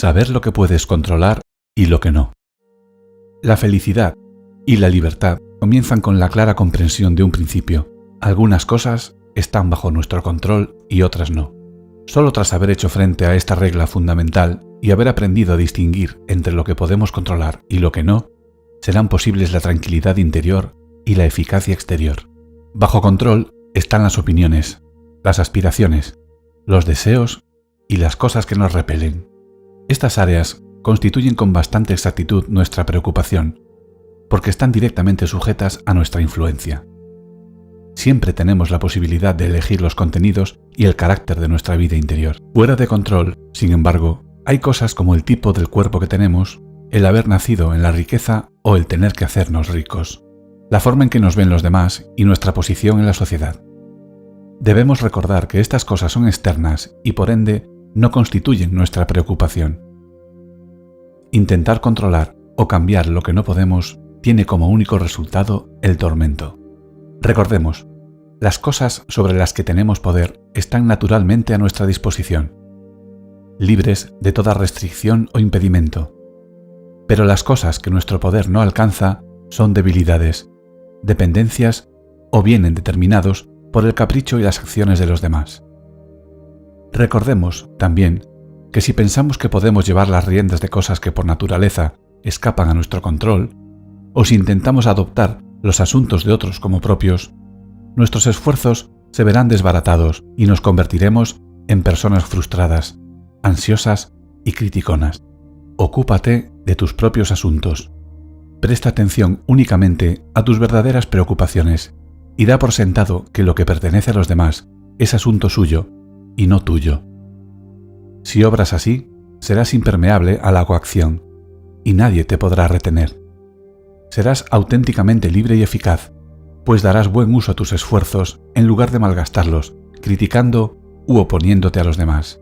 Saber lo que puedes controlar y lo que no. La felicidad y la libertad comienzan con la clara comprensión de un principio. Algunas cosas están bajo nuestro control y otras no. Solo tras haber hecho frente a esta regla fundamental y haber aprendido a distinguir entre lo que podemos controlar y lo que no, serán posibles la tranquilidad interior y la eficacia exterior. Bajo control están las opiniones, las aspiraciones, los deseos y las cosas que nos repelen. Estas áreas constituyen con bastante exactitud nuestra preocupación, porque están directamente sujetas a nuestra influencia. Siempre tenemos la posibilidad de elegir los contenidos y el carácter de nuestra vida interior. Fuera de control, sin embargo, hay cosas como el tipo del cuerpo que tenemos, el haber nacido en la riqueza o el tener que hacernos ricos, la forma en que nos ven los demás y nuestra posición en la sociedad. Debemos recordar que estas cosas son externas y por ende no constituyen nuestra preocupación. Intentar controlar o cambiar lo que no podemos tiene como único resultado el tormento. Recordemos, las cosas sobre las que tenemos poder están naturalmente a nuestra disposición, libres de toda restricción o impedimento. Pero las cosas que nuestro poder no alcanza son debilidades, dependencias o vienen determinados por el capricho y las acciones de los demás. Recordemos, también, que si pensamos que podemos llevar las riendas de cosas que por naturaleza escapan a nuestro control, o si intentamos adoptar los asuntos de otros como propios, nuestros esfuerzos se verán desbaratados y nos convertiremos en personas frustradas, ansiosas y criticonas. Ocúpate de tus propios asuntos. Presta atención únicamente a tus verdaderas preocupaciones y da por sentado que lo que pertenece a los demás es asunto suyo y no tuyo. Si obras así, serás impermeable a la coacción y nadie te podrá retener. Serás auténticamente libre y eficaz, pues darás buen uso a tus esfuerzos en lugar de malgastarlos, criticando u oponiéndote a los demás.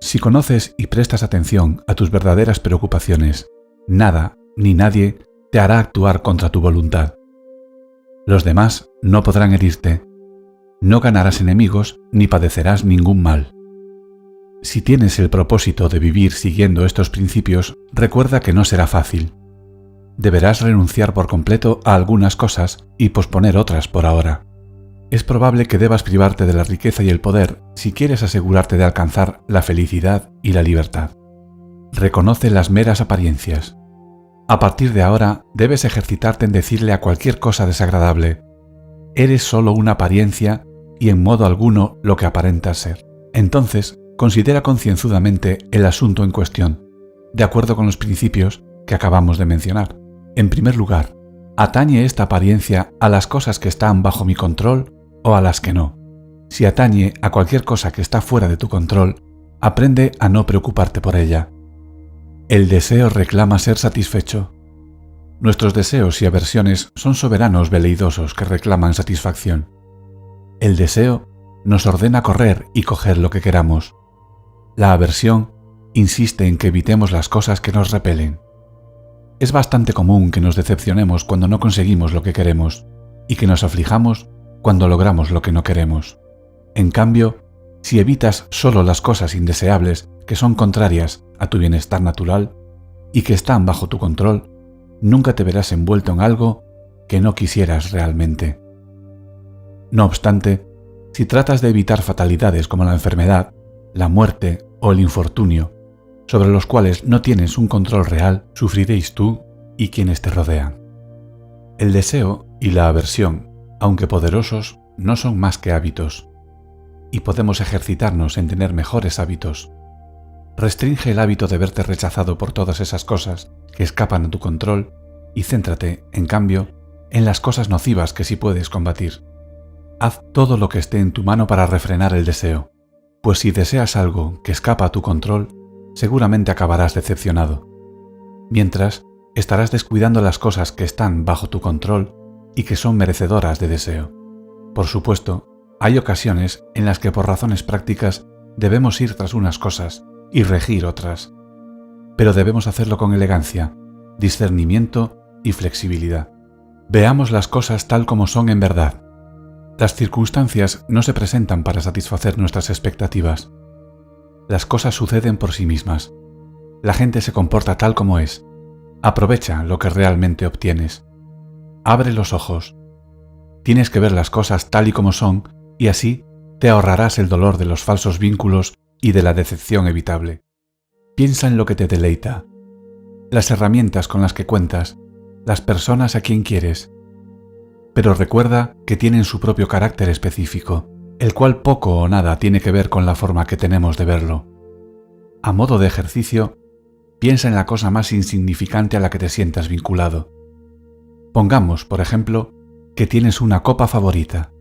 Si conoces y prestas atención a tus verdaderas preocupaciones, nada ni nadie te hará actuar contra tu voluntad. Los demás no podrán herirte, no ganarás enemigos ni padecerás ningún mal. Si tienes el propósito de vivir siguiendo estos principios, recuerda que no será fácil. Deberás renunciar por completo a algunas cosas y posponer otras por ahora. Es probable que debas privarte de la riqueza y el poder si quieres asegurarte de alcanzar la felicidad y la libertad. Reconoce las meras apariencias. A partir de ahora, debes ejercitarte en decirle a cualquier cosa desagradable: eres solo una apariencia y en modo alguno lo que aparentas ser. Entonces, considera concienzudamente el asunto en cuestión, de acuerdo con los principios que acabamos de mencionar. En primer lugar, ¿atañe esta apariencia a las cosas que están bajo mi control o a las que no? Si atañe a cualquier cosa que está fuera de tu control, aprende a no preocuparte por ella. El deseo reclama ser satisfecho. Nuestros deseos y aversiones son soberanos veleidosos que reclaman satisfacción. El deseo nos ordena correr y coger lo que queramos. La aversión insiste en que evitemos las cosas que nos repelen. Es bastante común que nos decepcionemos cuando no conseguimos lo que queremos y que nos aflijamos cuando logramos lo que no queremos. En cambio, si evitas solo las cosas indeseables que son contrarias a tu bienestar natural y que están bajo tu control, nunca te verás envuelto en algo que no quisieras realmente. No obstante, si tratas de evitar fatalidades como la enfermedad, la muerte o el infortunio, sobre los cuales no tienes un control real, sufriréis tú y quienes te rodean. El deseo y la aversión, aunque poderosos, no son más que hábitos, y podemos ejercitarnos en tener mejores hábitos. Restringe el hábito de verte rechazado por todas esas cosas que escapan a tu control y céntrate, en cambio, en las cosas nocivas que sí puedes combatir. Haz todo lo que esté en tu mano para refrenar el deseo, pues si deseas algo que escapa a tu control, seguramente acabarás decepcionado. Mientras, estarás descuidando las cosas que están bajo tu control y que son merecedoras de deseo. Por supuesto, hay ocasiones en las que por razones prácticas debemos ir tras unas cosas y regir otras, pero debemos hacerlo con elegancia, discernimiento y flexibilidad. Veamos las cosas tal como son en verdad. Las circunstancias no se presentan para satisfacer nuestras expectativas. Las cosas suceden por sí mismas, La gente se comporta tal como es. Aprovecha lo que realmente obtienes. Abre los ojos. Tienes que ver las cosas tal y como son y así te ahorrarás el dolor de los falsos vínculos y de la decepción evitable. Piensa en lo que te deleita, las herramientas con las que cuentas, las personas a quien quieres. Pero recuerda que tienen su propio carácter específico, el cual poco o nada tiene que ver con la forma que tenemos de verlo. A modo de ejercicio, piensa en la cosa más insignificante a la que te sientas vinculado. Pongamos, por ejemplo, que tienes una copa favorita.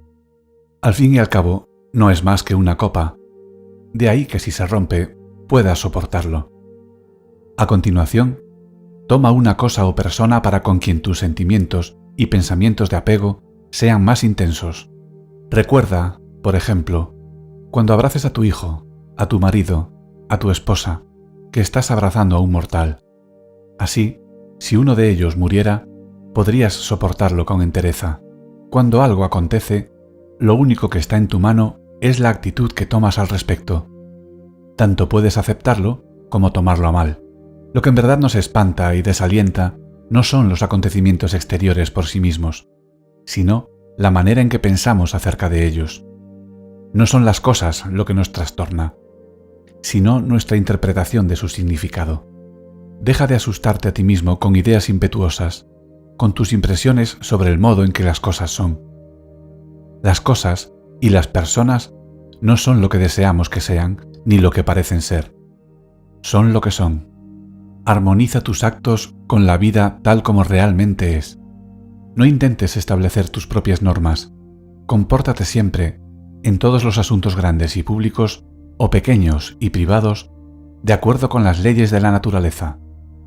Al fin y al cabo, no es más que una copa. De ahí que si se rompe, puedas soportarlo. A continuación, toma una cosa o persona para con quien tus sentimientos y pensamientos de apego sean más intensos. Recuerda, por ejemplo, cuando abraces a tu hijo, a tu marido, a tu esposa, que estás abrazando a un mortal. Así, si uno de ellos muriera, podrías soportarlo con entereza. Cuando algo acontece, lo único que está en tu mano es la actitud que tomas al respecto. Tanto puedes aceptarlo como tomarlo a mal. Lo que en verdad nos espanta y desalienta no son los acontecimientos exteriores por sí mismos, sino la manera en que pensamos acerca de ellos. No son las cosas lo que nos trastorna, sino nuestra interpretación de su significado. Deja de asustarte a ti mismo con ideas impetuosas, con tus impresiones sobre el modo en que las cosas son. Las cosas y las personas no son lo que deseamos que sean, ni lo que parecen ser. Son lo que son. Armoniza tus actos con la vida tal como realmente es. No intentes establecer tus propias normas. Compórtate siempre, en todos los asuntos grandes y públicos, o pequeños y privados, de acuerdo con las leyes de la naturaleza.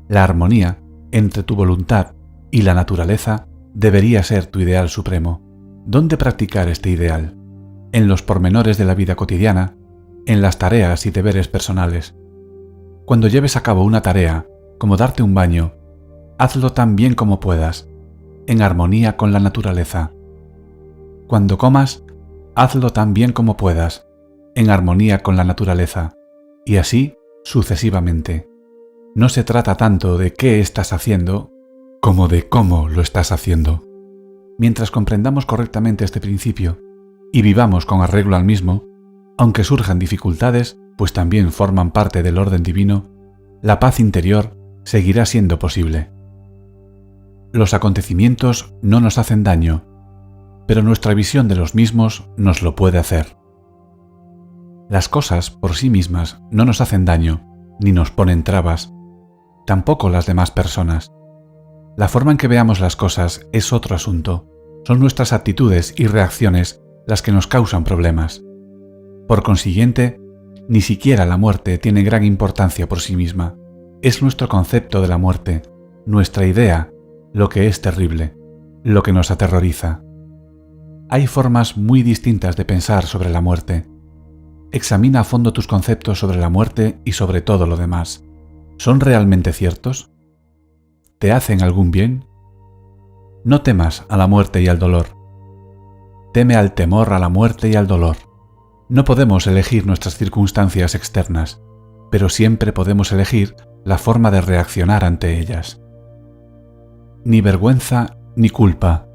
La armonía entre tu voluntad y la naturaleza debería ser tu ideal supremo. ¿Dónde practicar este ideal? En los pormenores de la vida cotidiana, en las tareas y deberes personales. Cuando lleves a cabo una tarea, como darte un baño, hazlo tan bien como puedas, en armonía con la naturaleza. Cuando comas, hazlo tan bien como puedas, en armonía con la naturaleza, y así sucesivamente. No se trata tanto de qué estás haciendo, como de cómo lo estás haciendo. Mientras comprendamos correctamente este principio y vivamos con arreglo al mismo, aunque surjan dificultades, pues también forman parte del orden divino, la paz interior seguirá siendo posible. Los acontecimientos no nos hacen daño, pero nuestra visión de los mismos nos lo puede hacer. Las cosas por sí mismas no nos hacen daño, ni nos ponen trabas, tampoco las demás personas. La forma en que veamos las cosas es otro asunto. Son nuestras actitudes y reacciones las que nos causan problemas. Por consiguiente, ni siquiera la muerte tiene gran importancia por sí misma. Es nuestro concepto de la muerte, nuestra idea, lo que es terrible, lo que nos aterroriza. Hay formas muy distintas de pensar sobre la muerte. Examina a fondo tus conceptos sobre la muerte y sobre todo lo demás. ¿Son realmente ciertos? ¿Te hacen algún bien? No temas a la muerte y al dolor. Teme al temor a la muerte y al dolor. No podemos elegir nuestras circunstancias externas, pero siempre podemos elegir la forma de reaccionar ante ellas. Ni vergüenza ni culpa.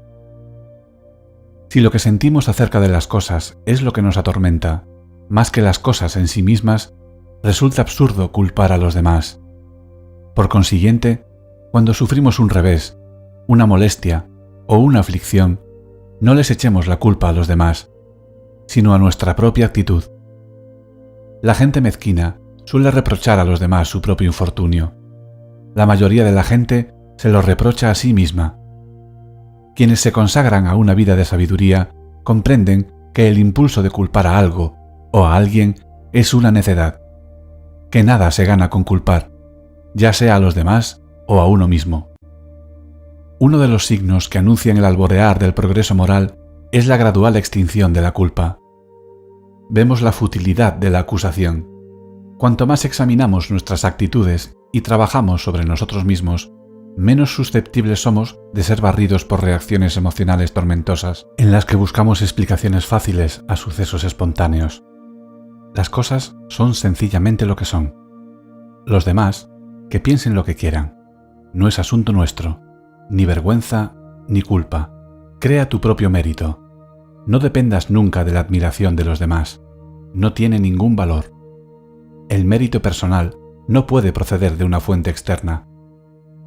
Si lo que sentimos acerca de las cosas es lo que nos atormenta, más que las cosas en sí mismas, resulta absurdo culpar a los demás. Por consiguiente, cuando sufrimos un revés, una molestia o una aflicción, no les echemos la culpa a los demás, sino a nuestra propia actitud. La gente mezquina suele reprochar a los demás su propio infortunio. La mayoría de la gente se lo reprocha a sí misma. Quienes se consagran a una vida de sabiduría comprenden que el impulso de culpar a algo o a alguien es una necedad, que nada se gana con culpar, ya sea a los demás o a uno mismo. Uno de los signos que anuncian el alborear del progreso moral es la gradual extinción de la culpa. Vemos la futilidad de la acusación. Cuanto más examinamos nuestras actitudes y trabajamos sobre nosotros mismos, menos susceptibles somos de ser barridos por reacciones emocionales tormentosas, en las que buscamos explicaciones fáciles a sucesos espontáneos. Las cosas son sencillamente lo que son. Los demás que piensen lo que quieran. No es asunto nuestro, ni vergüenza ni culpa. Crea tu propio mérito. No dependas nunca de la admiración de los demás. No tiene ningún valor. El mérito personal no puede proceder de una fuente externa.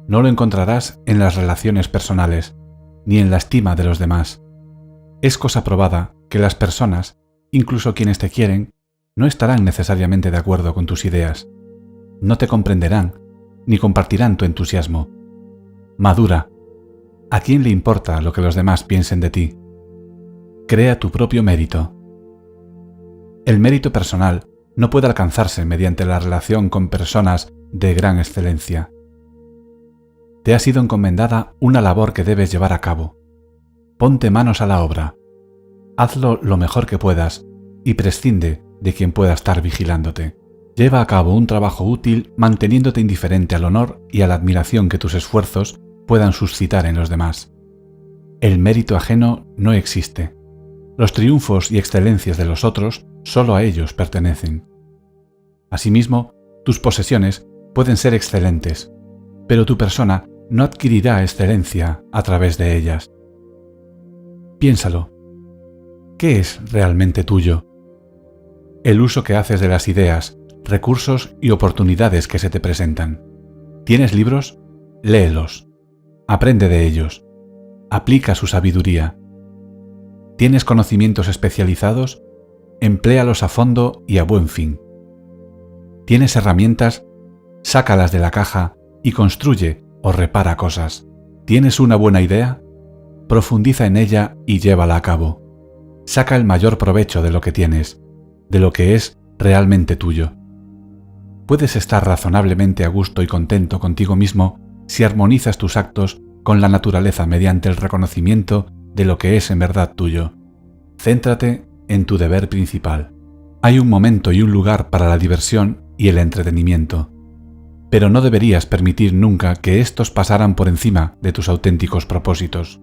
No lo encontrarás en las relaciones personales, ni en la estima de los demás. Es cosa probada que las personas, incluso quienes te quieren, no estarán necesariamente de acuerdo con tus ideas. No te comprenderán, ni compartirán tu entusiasmo. Madura. ¿A quién le importa lo que los demás piensen de ti? Crea tu propio mérito. El mérito personal no puede alcanzarse mediante la relación con personas de gran excelencia. Te ha sido encomendada una labor que debes llevar a cabo. Ponte manos a la obra. Hazlo lo mejor que puedas y prescinde de quien pueda estar vigilándote. Lleva a cabo un trabajo útil manteniéndote indiferente al honor y a la admiración que tus esfuerzos puedan suscitar en los demás. El mérito ajeno no existe. Los triunfos y excelencias de los otros solo a ellos pertenecen. Asimismo, tus posesiones pueden ser excelentes, pero tu persona no adquirirá excelencia a través de ellas. Piénsalo. ¿Qué es realmente tuyo? El uso que haces de las ideas, recursos y oportunidades que se te presentan. ¿Tienes libros? Léelos. Aprende de ellos. Aplica su sabiduría. ¿Tienes conocimientos especializados? Empléalos a fondo y a buen fin. ¿Tienes herramientas? Sácalas de la caja y construye o repara cosas. ¿Tienes una buena idea? Profundiza en ella y llévala a cabo. Saca el mayor provecho de lo que tienes, de lo que es realmente tuyo. Puedes estar razonablemente a gusto y contento contigo mismo si armonizas tus actos con la naturaleza mediante el reconocimiento de lo que es en verdad tuyo. Céntrate en tu deber principal. Hay un momento y un lugar para la diversión y el entretenimiento, pero no deberías permitir nunca que estos pasaran por encima de tus auténticos propósitos.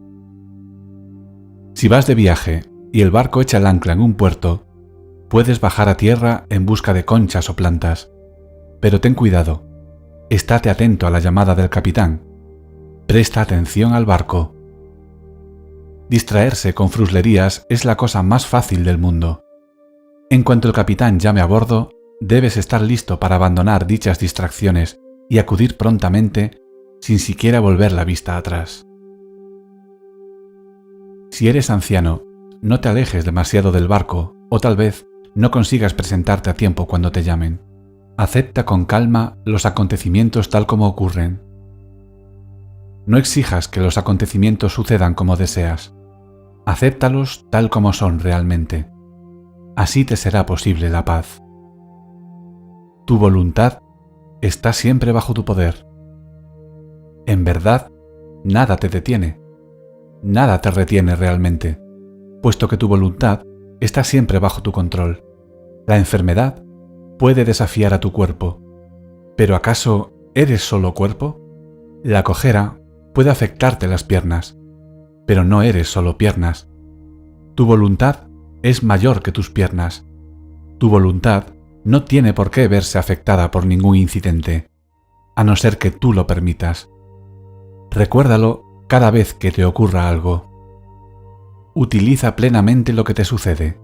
Si vas de viaje y el barco echa el ancla en un puerto, puedes bajar a tierra en busca de conchas o plantas, pero ten cuidado, estate atento a la llamada del capitán, presta atención al barco. Distraerse con fruslerías es la cosa más fácil del mundo. En cuanto el capitán llame a bordo, debes estar listo para abandonar dichas distracciones y acudir prontamente sin siquiera volver la vista atrás. Si eres anciano, no te alejes demasiado del barco o tal vez no consigas presentarte a tiempo cuando te llamen. Acepta con calma los acontecimientos tal como ocurren. No exijas que los acontecimientos sucedan como deseas. Acéptalos tal como son realmente. Así te será posible la paz. Tu voluntad está siempre bajo tu poder. En verdad, nada te detiene. Nada te retiene realmente, puesto que tu voluntad está siempre bajo tu control. La enfermedad puede desafiar a tu cuerpo, pero ¿acaso eres solo cuerpo? La cojera puede afectarte las piernas, pero no eres solo piernas. Tu voluntad es mayor que tus piernas. Tu voluntad no tiene por qué verse afectada por ningún incidente, a no ser que tú lo permitas. Recuérdalo cada vez que te ocurra algo. Utiliza plenamente lo que te sucede.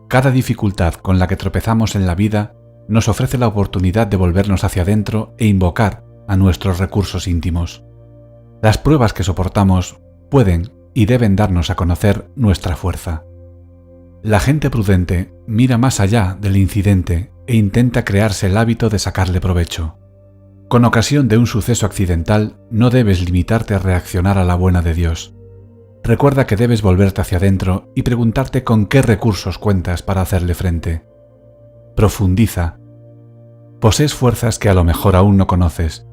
Cada dificultad con la que tropezamos en la vida nos ofrece la oportunidad de volvernos hacia adentro e invocar a nuestros recursos íntimos. Las pruebas que soportamos pueden y deben darnos a conocer nuestra fuerza. La gente prudente mira más allá del incidente e intenta crearse el hábito de sacarle provecho. Con ocasión de un suceso accidental, no debes limitarte a reaccionar a la buena de Dios. Recuerda que debes volverte hacia adentro y preguntarte con qué recursos cuentas para hacerle frente. Profundiza. Posees fuerzas que a lo mejor aún no conoces.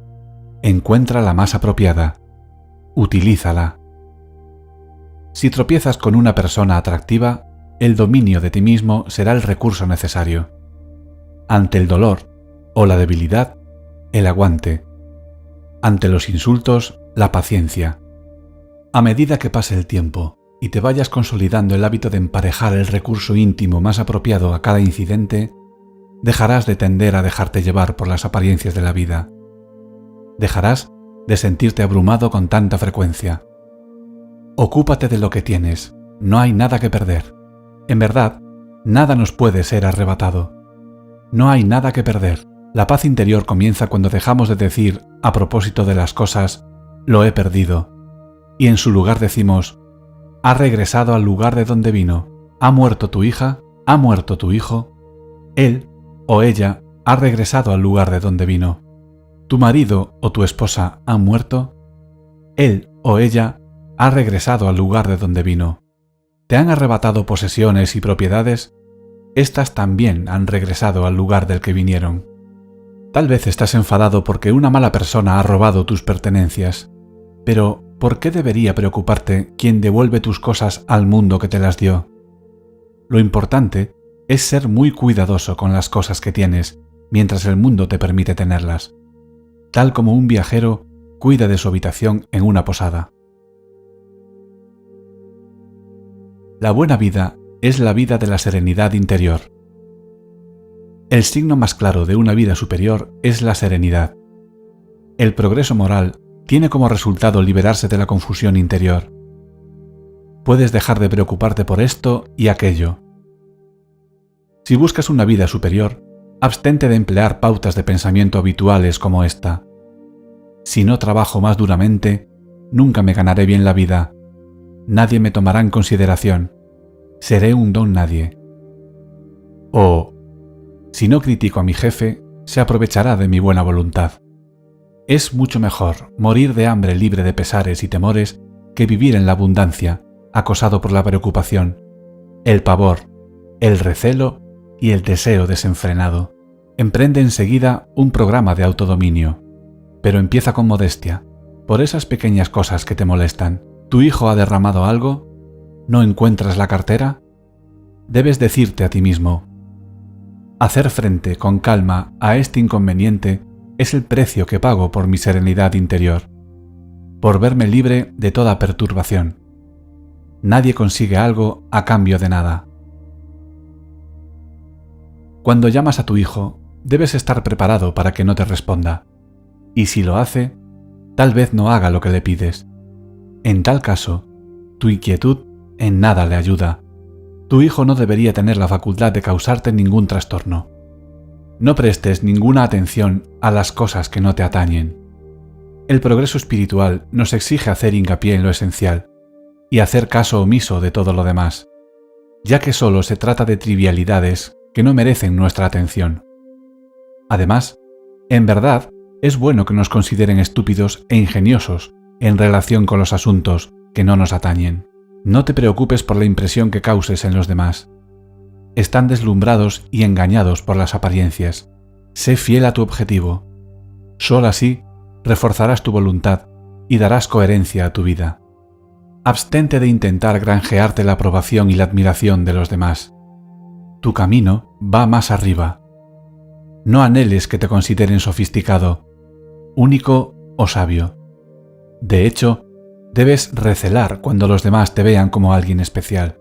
Encuentra la más apropiada. Utilízala. Si tropiezas con una persona atractiva, el dominio de ti mismo será el recurso necesario. Ante el dolor o la debilidad, el aguante. Ante los insultos, la paciencia. A medida que pase el tiempo y te vayas consolidando el hábito de emparejar el recurso íntimo más apropiado a cada incidente, dejarás de tender a dejarte llevar por las apariencias de la vida. Dejarás de sentirte abrumado con tanta frecuencia. Ocúpate de lo que tienes, no hay nada que perder. En verdad, nada nos puede ser arrebatado. No hay nada que perder. La paz interior comienza cuando dejamos de decir, a propósito de las cosas, lo he perdido, y en su lugar decimos, ha regresado al lugar de donde vino, ha muerto tu hija, ha muerto tu hijo, él o ella ha regresado al lugar de donde vino. ¿Tu marido o tu esposa han muerto? Él o ella ha regresado al lugar de donde vino. ¿Te han arrebatado posesiones y propiedades? Estas también han regresado al lugar del que vinieron. Tal vez estás enfadado porque una mala persona ha robado tus pertenencias, pero ¿por qué debería preocuparte quien devuelve tus cosas al mundo que te las dio? Lo importante es ser muy cuidadoso con las cosas que tienes mientras el mundo te permite tenerlas, tal como un viajero cuida de su habitación en una posada. La buena vida es la vida de la serenidad interior. El signo más claro de una vida superior es la serenidad. El progreso moral tiene como resultado liberarse de la confusión interior. Puedes dejar de preocuparte por esto y aquello. Si buscas una vida superior, abstente de emplear pautas de pensamiento habituales como esta. Si no trabajo más duramente, nunca me ganaré bien la vida. Nadie me tomará en consideración. Seré un don nadie. O, si no critico a mi jefe, se aprovechará de mi buena voluntad. Es mucho mejor morir de hambre libre de pesares y temores que vivir en la abundancia, acosado por la preocupación, el pavor, el recelo y el deseo desenfrenado. Emprende enseguida un programa de autodominio, pero empieza con modestia, por esas pequeñas cosas que te molestan. ¿Tu hijo ha derramado algo? ¿No encuentras la cartera? Debes decirte a ti mismo, hacer frente con calma a este inconveniente es el precio que pago por mi serenidad interior, por verme libre de toda perturbación. Nadie consigue algo a cambio de nada. Cuando llamas a tu hijo, debes estar preparado para que no te responda, y si lo hace, tal vez no haga lo que le pides. En tal caso, tu inquietud en nada le ayuda. Tu hijo no debería tener la facultad de causarte ningún trastorno. No prestes ninguna atención a las cosas que no te atañen. El progreso espiritual nos exige hacer hincapié en lo esencial y hacer caso omiso de todo lo demás, ya que solo se trata de trivialidades que no merecen nuestra atención. Además, en verdad, es bueno que nos consideren estúpidos e ingeniosos en relación con los asuntos que no nos atañen. No te preocupes por la impresión que causes en los demás. Están deslumbrados y engañados por las apariencias. Sé fiel a tu objetivo. Solo así reforzarás tu voluntad y darás coherencia a tu vida. Abstente de intentar granjearte la aprobación y la admiración de los demás. Tu camino va más arriba. No anheles que te consideren sofisticado, único o sabio. De hecho, debes recelar cuando los demás te vean como alguien especial.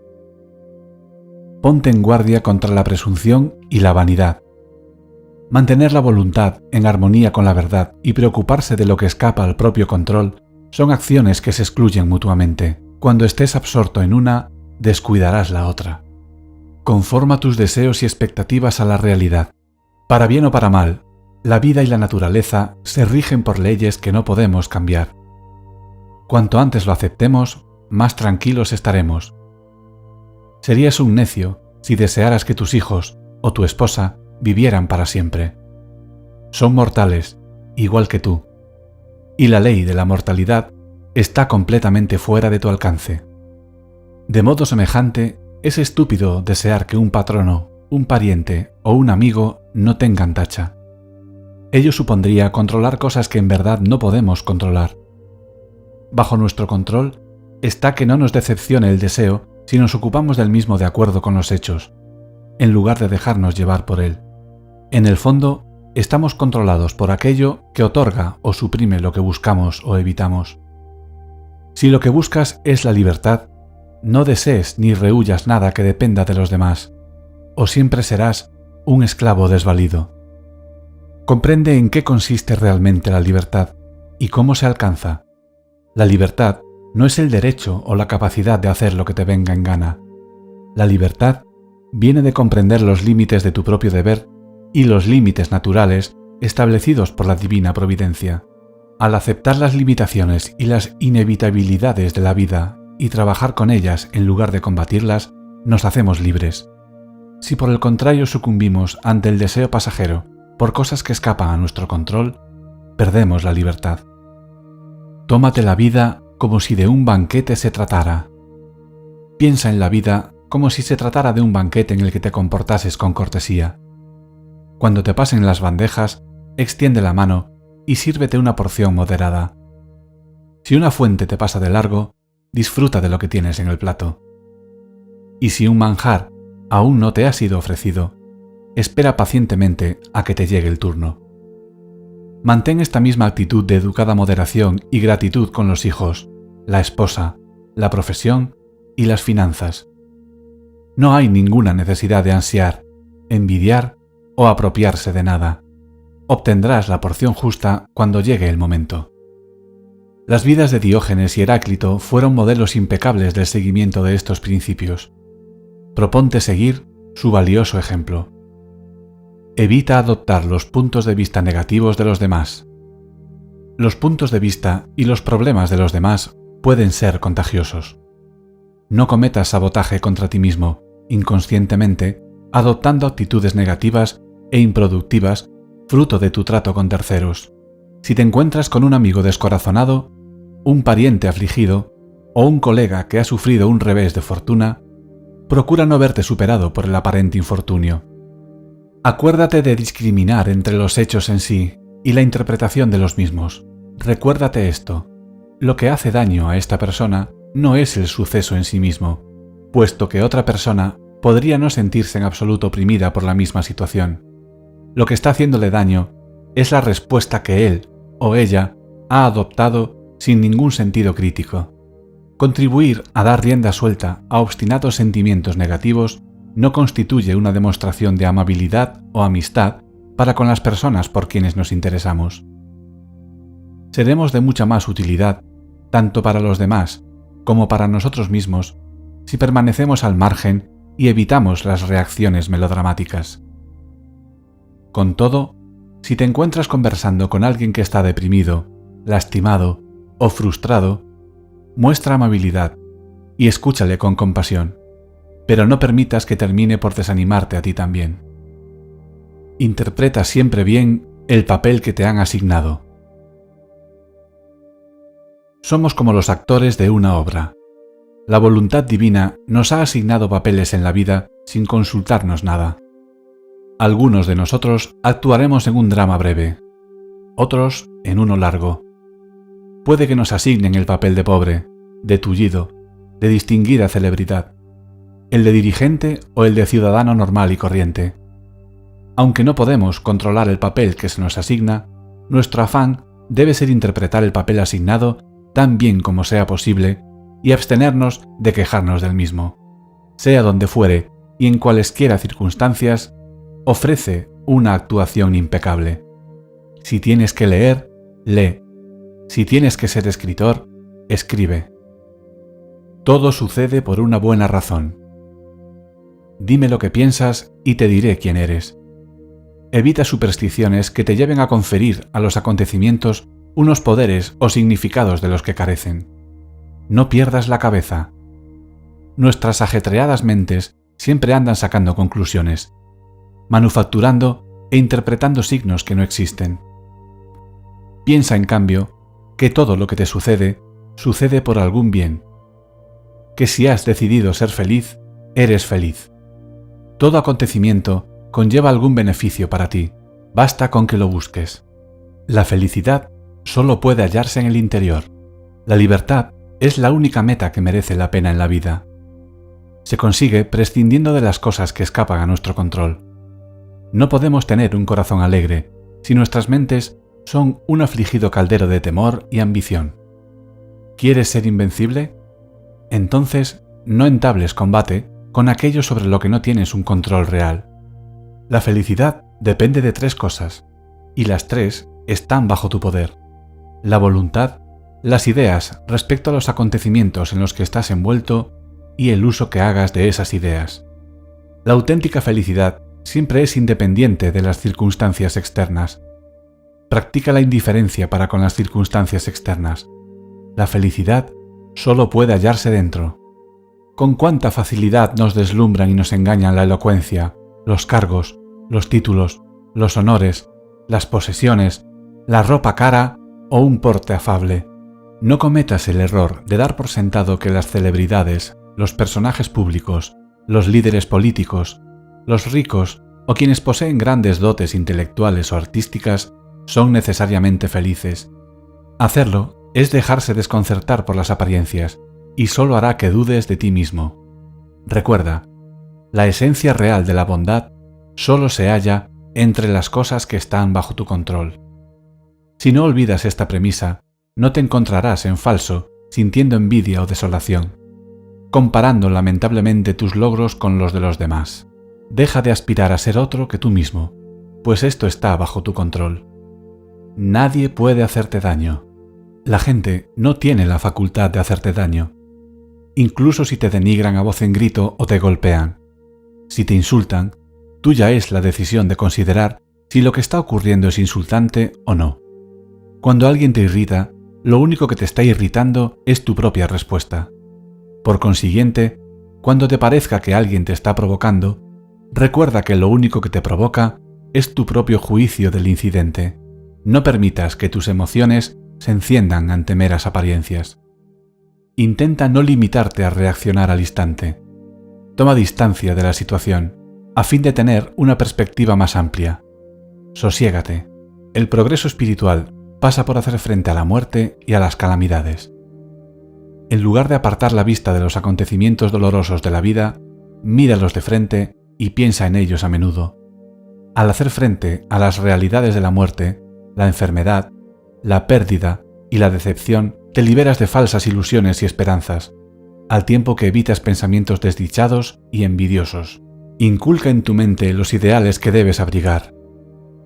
Ponte en guardia contra la presunción y la vanidad. Mantener la voluntad en armonía con la verdad y preocuparse de lo que escapa al propio control son acciones que se excluyen mutuamente. Cuando estés absorto en una, descuidarás la otra. Conforma tus deseos y expectativas a la realidad. Para bien o para mal, la vida y la naturaleza se rigen por leyes que no podemos cambiar. Cuanto antes lo aceptemos, más tranquilos estaremos. Serías un necio si desearas que tus hijos o tu esposa vivieran para siempre. Son mortales, igual que tú, y la ley de la mortalidad está completamente fuera de tu alcance. De modo semejante, es estúpido desear que un patrono, un pariente o un amigo no tengan tacha. Ello supondría controlar cosas que en verdad no podemos controlar. Bajo nuestro control está que no nos decepcione el deseo si nos ocupamos del mismo de acuerdo con los hechos, en lugar de dejarnos llevar por él. En el fondo, estamos controlados por aquello que otorga o suprime lo que buscamos o evitamos. Si lo que buscas es la libertad, no desees ni rehuyas nada que dependa de los demás, o siempre serás un esclavo desvalido. Comprende en qué consiste realmente la libertad ¿Y cómo se alcanza? La libertad no es el derecho o la capacidad de hacer lo que te venga en gana. La libertad viene de comprender los límites de tu propio deber y los límites naturales establecidos por la divina providencia. Al aceptar las limitaciones y las inevitabilidades de la vida y trabajar con ellas en lugar de combatirlas, nos hacemos libres. Si por el contrario sucumbimos ante el deseo pasajero por cosas que escapan a nuestro control, perdemos la libertad. Tómate la vida como si de un banquete se tratara. Piensa en la vida como si se tratara de un banquete en el que te comportases con cortesía. Cuando te pasen las bandejas, extiende la mano y sírvete una porción moderada. Si una fuente te pasa de largo, disfruta de lo que tienes en el plato. Y si un manjar aún no te ha sido ofrecido, espera pacientemente a que te llegue el turno. Mantén esta misma actitud de educada moderación y gratitud con los hijos, la esposa, la profesión y las finanzas. No hay ninguna necesidad de ansiar, envidiar o apropiarse de nada. Obtendrás la porción justa cuando llegue el momento. Las vidas de Diógenes y Heráclito fueron modelos impecables del seguimiento de estos principios. Proponte seguir su valioso ejemplo. Evita adoptar los puntos de vista negativos de los demás. Los puntos de vista y los problemas de los demás pueden ser contagiosos. No cometas sabotaje contra ti mismo, inconscientemente, adoptando actitudes negativas e improductivas fruto de tu trato con terceros. Si te encuentras con un amigo descorazonado, un pariente afligido o un colega que ha sufrido un revés de fortuna, procura no verte superado por el aparente infortunio. Acuérdate de discriminar entre los hechos en sí y la interpretación de los mismos. Recuérdate esto: lo que hace daño a esta persona no es el suceso en sí mismo, puesto que otra persona podría no sentirse en absoluto oprimida por la misma situación. Lo que está haciéndole daño es la respuesta que él o ella ha adoptado sin ningún sentido crítico. Contribuir a dar rienda suelta a obstinados sentimientos negativos no constituye una demostración de amabilidad o amistad para con las personas por quienes nos interesamos. Seremos de mucha más utilidad, tanto para los demás como para nosotros mismos, si permanecemos al margen y evitamos las reacciones melodramáticas. Con todo, si te encuentras conversando con alguien que está deprimido, lastimado o frustrado, muestra amabilidad y escúchale con compasión, pero no permitas que termine por desanimarte a ti también. Interpreta siempre bien el papel que te han asignado. Somos como los actores de una obra. La voluntad divina nos ha asignado papeles en la vida sin consultarnos nada. Algunos de nosotros actuaremos en un drama breve, otros en uno largo. Puede que nos asignen el papel de pobre, de tullido, de distinguida celebridad, el de dirigente o el de ciudadano normal y corriente. Aunque no podemos controlar el papel que se nos asigna, nuestro afán debe ser interpretar el papel asignado tan bien como sea posible y abstenernos de quejarnos del mismo. Sea donde fuere y en cualesquiera circunstancias, ofrece una actuación impecable. Si tienes que leer, lee. Si tienes que ser escritor, escribe. Todo sucede por una buena razón. Dime lo que piensas y te diré quién eres. Evita supersticiones que te lleven a conferir a los acontecimientos unos poderes o significados de los que carecen. No pierdas la cabeza. Nuestras ajetreadas mentes siempre andan sacando conclusiones, manufacturando e interpretando signos que no existen. Piensa, en cambio, que todo lo que te sucede, sucede por algún bien. Que si has decidido ser feliz, eres feliz. Todo acontecimiento conlleva algún beneficio para ti, basta con que lo busques. La felicidad solo puede hallarse en el interior. La libertad es la única meta que merece la pena en la vida. Se consigue prescindiendo de las cosas que escapan a nuestro control. No podemos tener un corazón alegre si nuestras mentes son un afligido caldero de temor y ambición. ¿Quieres ser invencible? Entonces no entables combate con aquello sobre lo que no tienes un control real. La felicidad depende de 3 cosas, y las 3 están bajo tu poder: la voluntad, las ideas respecto a los acontecimientos en los que estás envuelto y el uso que hagas de esas ideas. La auténtica felicidad siempre es independiente de las circunstancias externas. Practica la indiferencia para con las circunstancias externas. La felicidad solo puede hallarse dentro. Con cuánta facilidad nos deslumbran y nos engañan la elocuencia, los cargos, los títulos, los honores, las posesiones, la ropa cara o un porte afable. No cometas el error de dar por sentado que las celebridades, los personajes públicos, los líderes políticos, los ricos o quienes poseen grandes dotes intelectuales o artísticas son necesariamente felices. Hacerlo es dejarse desconcertar por las apariencias y solo hará que dudes de ti mismo. Recuerda, la esencia real de la bondad solo se halla entre las cosas que están bajo tu control. Si no olvidas esta premisa, no te encontrarás en falso sintiendo envidia o desolación, comparando lamentablemente tus logros con los de los demás. Deja de aspirar a ser otro que tú mismo, pues esto está bajo tu control. Nadie puede hacerte daño. La gente no tiene la facultad de hacerte daño, incluso si te denigran a voz en grito o te golpean. Si te insultan, tuya es la decisión de considerar si lo que está ocurriendo es insultante o no. Cuando alguien te irrita, lo único que te está irritando es tu propia respuesta. Por consiguiente, cuando te parezca que alguien te está provocando, recuerda que lo único que te provoca es tu propio juicio del incidente. No permitas que tus emociones se enciendan ante meras apariencias. Intenta no limitarte a reaccionar al instante. Toma distancia de la situación, a fin de tener una perspectiva más amplia. Sosiégate. El progreso espiritual pasa por hacer frente a la muerte y a las calamidades. En lugar de apartar la vista de los acontecimientos dolorosos de la vida, míralos de frente y piensa en ellos a menudo. Al hacer frente a las realidades de la muerte, la enfermedad, la pérdida y la decepción, te liberas de falsas ilusiones y esperanzas, al tiempo que evitas pensamientos desdichados y envidiosos. Inculca en tu mente los ideales que debes abrigar.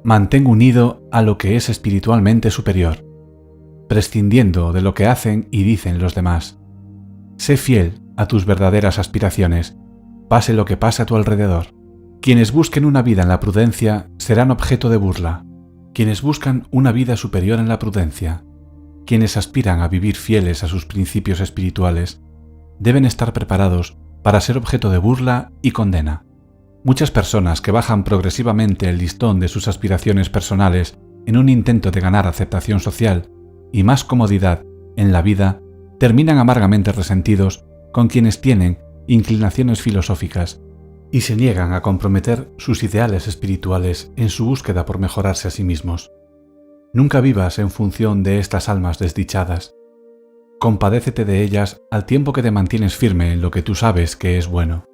Mantén unido a lo que es espiritualmente superior, prescindiendo de lo que hacen y dicen los demás. Sé fiel a tus verdaderas aspiraciones, pase lo que pase a tu alrededor. Quienes busquen una vida en la prudencia serán objeto de burla. Quienes buscan una vida superior en la prudencia, quienes aspiran a vivir fieles a sus principios espirituales, deben estar preparados para ser objeto de burla y condena. Muchas personas que bajan progresivamente el listón de sus aspiraciones personales en un intento de ganar aceptación social y más comodidad en la vida, terminan amargamente resentidos con quienes tienen inclinaciones filosóficas y se niegan a comprometer sus ideales espirituales en su búsqueda por mejorarse a sí mismos. Nunca vivas en función de estas almas desdichadas. Compadécete de ellas al tiempo que te mantienes firme en lo que tú sabes que es bueno.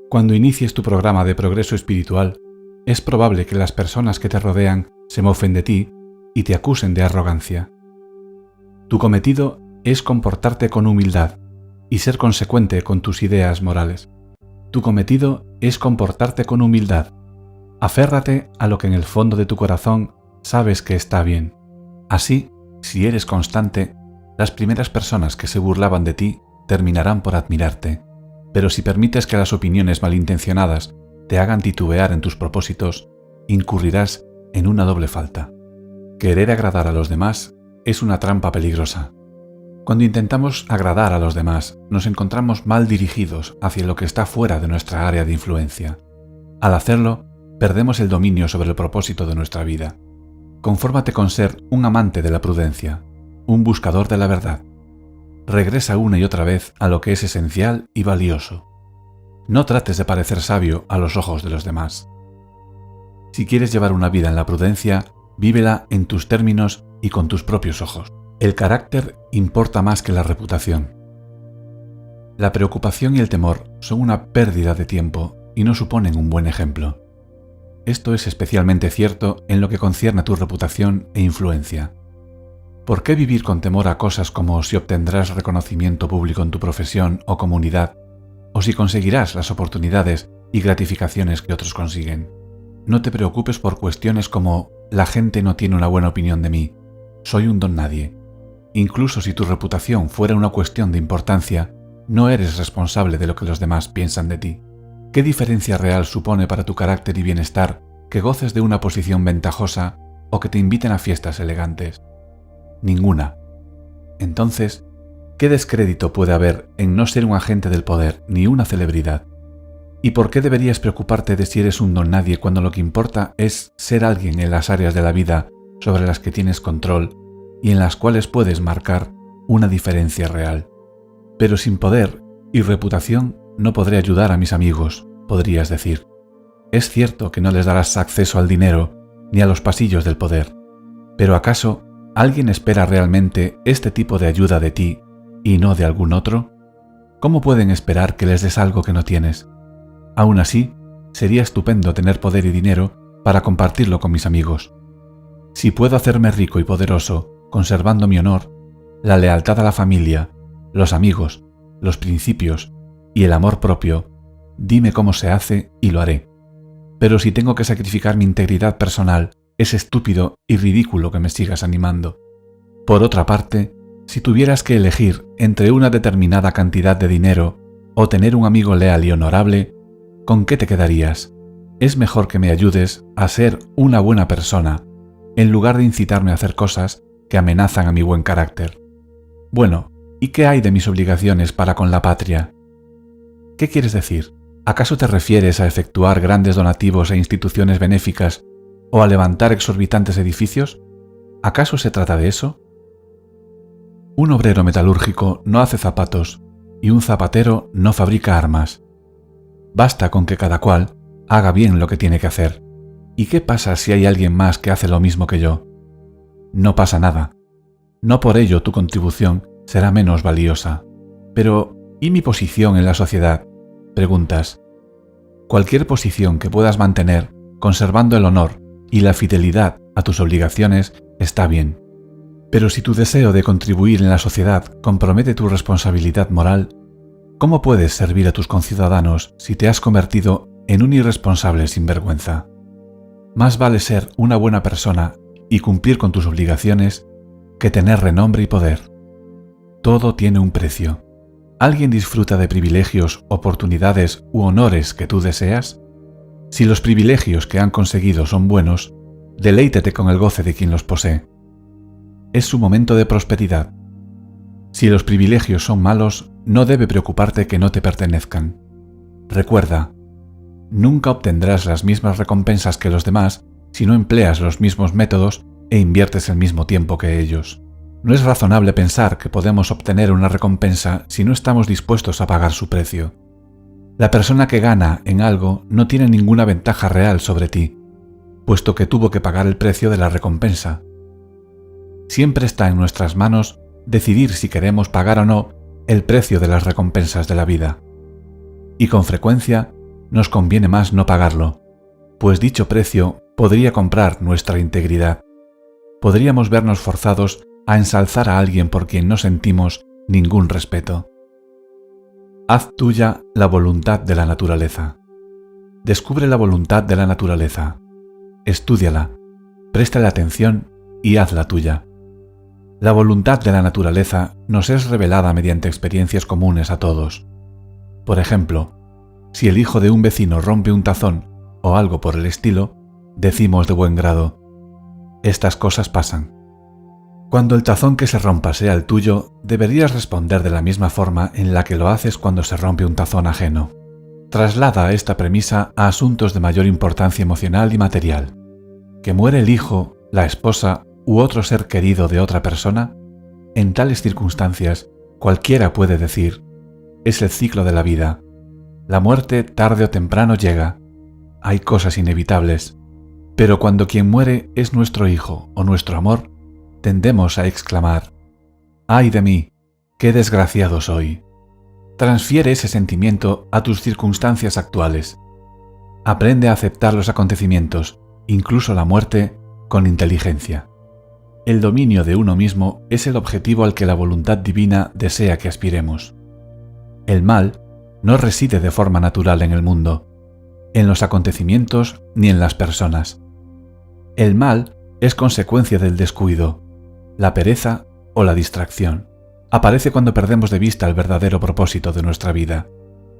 Cuando inicies tu programa de progreso espiritual, es probable que las personas que te rodean se mofen de ti y te acusen de arrogancia. Tu cometido es comportarte con humildad y ser consecuente con tus ideas morales. Tu cometido es comportarte con humildad. Aférrate a lo que en el fondo de tu corazón sabes que está bien. Así, si eres constante, las primeras personas que se burlaban de ti terminarán por admirarte. Pero si permites que las opiniones malintencionadas te hagan titubear en tus propósitos, incurrirás en una doble falta. Querer agradar a los demás es una trampa peligrosa. Cuando intentamos agradar a los demás, nos encontramos mal dirigidos hacia lo que está fuera de nuestra área de influencia. Al hacerlo, perdemos el dominio sobre el propósito de nuestra vida. Confórmate con ser un amante de la prudencia, un buscador de la verdad. Regresa una y otra vez a lo que es esencial y valioso. No trates de parecer sabio a los ojos de los demás. Si quieres llevar una vida en la prudencia, vívela en tus términos y con tus propios ojos. El carácter importa más que la reputación. La preocupación y el temor son una pérdida de tiempo y no suponen un buen ejemplo. Esto es especialmente cierto en lo que concierne a tu reputación e influencia. ¿Por qué vivir con temor a cosas como si obtendrás reconocimiento público en tu profesión o comunidad, o si conseguirás las oportunidades y gratificaciones que otros consiguen? No te preocupes por cuestiones como «la gente no tiene una buena opinión de mí», soy un don nadie. Incluso si tu reputación fuera una cuestión de importancia, no eres responsable de lo que los demás piensan de ti. ¿Qué diferencia real supone para tu carácter y bienestar que goces de una posición ventajosa o que te inviten a fiestas elegantes? Ninguna. Entonces, ¿qué descrédito puede haber en no ser un agente del poder ni una celebridad? ¿Y por qué deberías preocuparte de si eres un don nadie cuando lo que importa es ser alguien en las áreas de la vida sobre las que tienes control y en las cuales puedes marcar una diferencia real? Pero sin poder y reputación no podré ayudar a mis amigos, podrías decir. Es cierto que no les darás acceso al dinero ni a los pasillos del poder, pero ¿acaso alguien espera realmente este tipo de ayuda de ti y no de algún otro? ¿Cómo pueden esperar que les des algo que no tienes? Aún así, sería estupendo tener poder y dinero para compartirlo con mis amigos. Si puedo hacerme rico y poderoso, conservando mi honor, la lealtad a la familia, los amigos, los principios y el amor propio, dime cómo se hace y lo haré. Pero si tengo que sacrificar mi integridad personal, es estúpido y ridículo que me sigas animando. Por otra parte, si tuvieras que elegir entre una determinada cantidad de dinero o tener un amigo leal y honorable, ¿con qué te quedarías? Es mejor que me ayudes a ser una buena persona, en lugar de incitarme a hacer cosas que amenazan a mi buen carácter. Bueno, ¿y qué hay de mis obligaciones para con la patria? ¿Qué quieres decir? ¿Acaso te refieres a efectuar grandes donativos a instituciones benéficas o a levantar exorbitantes edificios? ¿Acaso se trata de eso? Un obrero metalúrgico no hace zapatos y un zapatero no fabrica armas. Basta con que cada cual haga bien lo que tiene que hacer. ¿Y qué pasa si hay alguien más que hace lo mismo que yo? No pasa nada. No por ello tu contribución será menos valiosa. Pero, ¿y mi posición en la sociedad? Preguntas. Cualquier posición que puedas mantener, conservando el honor y la fidelidad a tus obligaciones, está bien. Pero si tu deseo de contribuir en la sociedad compromete tu responsabilidad moral, ¿cómo puedes servir a tus conciudadanos si te has convertido en un irresponsable sinvergüenza? Más vale ser una buena persona y cumplir con tus obligaciones que tener renombre y poder. Todo tiene un precio. ¿Alguien disfruta de privilegios, oportunidades u honores que tú deseas? Si los privilegios que han conseguido son buenos, deleítete con el goce de quien los posee. Es su momento de prosperidad. Si los privilegios son malos, no debe preocuparte que no te pertenezcan. Recuerda, nunca obtendrás las mismas recompensas que los demás si no empleas los mismos métodos e inviertes el mismo tiempo que ellos. No es razonable pensar que podemos obtener una recompensa si no estamos dispuestos a pagar su precio. La persona que gana en algo no tiene ninguna ventaja real sobre ti, puesto que tuvo que pagar el precio de la recompensa. Siempre está en nuestras manos decidir si queremos pagar o no el precio de las recompensas de la vida. Y con frecuencia nos conviene más no pagarlo, pues dicho precio podría comprar nuestra integridad. Podríamos vernos forzados a ensalzar a alguien por quien no sentimos ningún respeto. Haz tuya la voluntad de la naturaleza. Descubre la voluntad de la naturaleza. Estúdiala, préstale atención y hazla tuya. La voluntad de la naturaleza nos es revelada mediante experiencias comunes a todos. Por ejemplo, si el hijo de un vecino rompe un tazón o algo por el estilo, decimos de buen grado: estas cosas pasan. Cuando el tazón que se rompa sea el tuyo, deberías responder de la misma forma en la que lo haces cuando se rompe un tazón ajeno. Traslada esta premisa a asuntos de mayor importancia emocional y material. Que muere el hijo, la esposa u otro ser querido de otra persona, en tales circunstancias cualquiera puede decir: es el ciclo de la vida. La muerte tarde o temprano llega. Hay cosas inevitables. Pero cuando quien muere es nuestro hijo o nuestro amor, tendemos a exclamar: ¡ay de mí! ¡Qué desgraciado soy! Transfiere ese sentimiento a tus circunstancias actuales. Aprende a aceptar los acontecimientos, incluso la muerte, con inteligencia. El dominio de uno mismo es el objetivo al que la voluntad divina desea que aspiremos. El mal no reside de forma natural en el mundo, en los acontecimientos ni en las personas. El mal es consecuencia del descuido, la pereza o la distracción. Aparece cuando perdemos de vista el verdadero propósito de nuestra vida.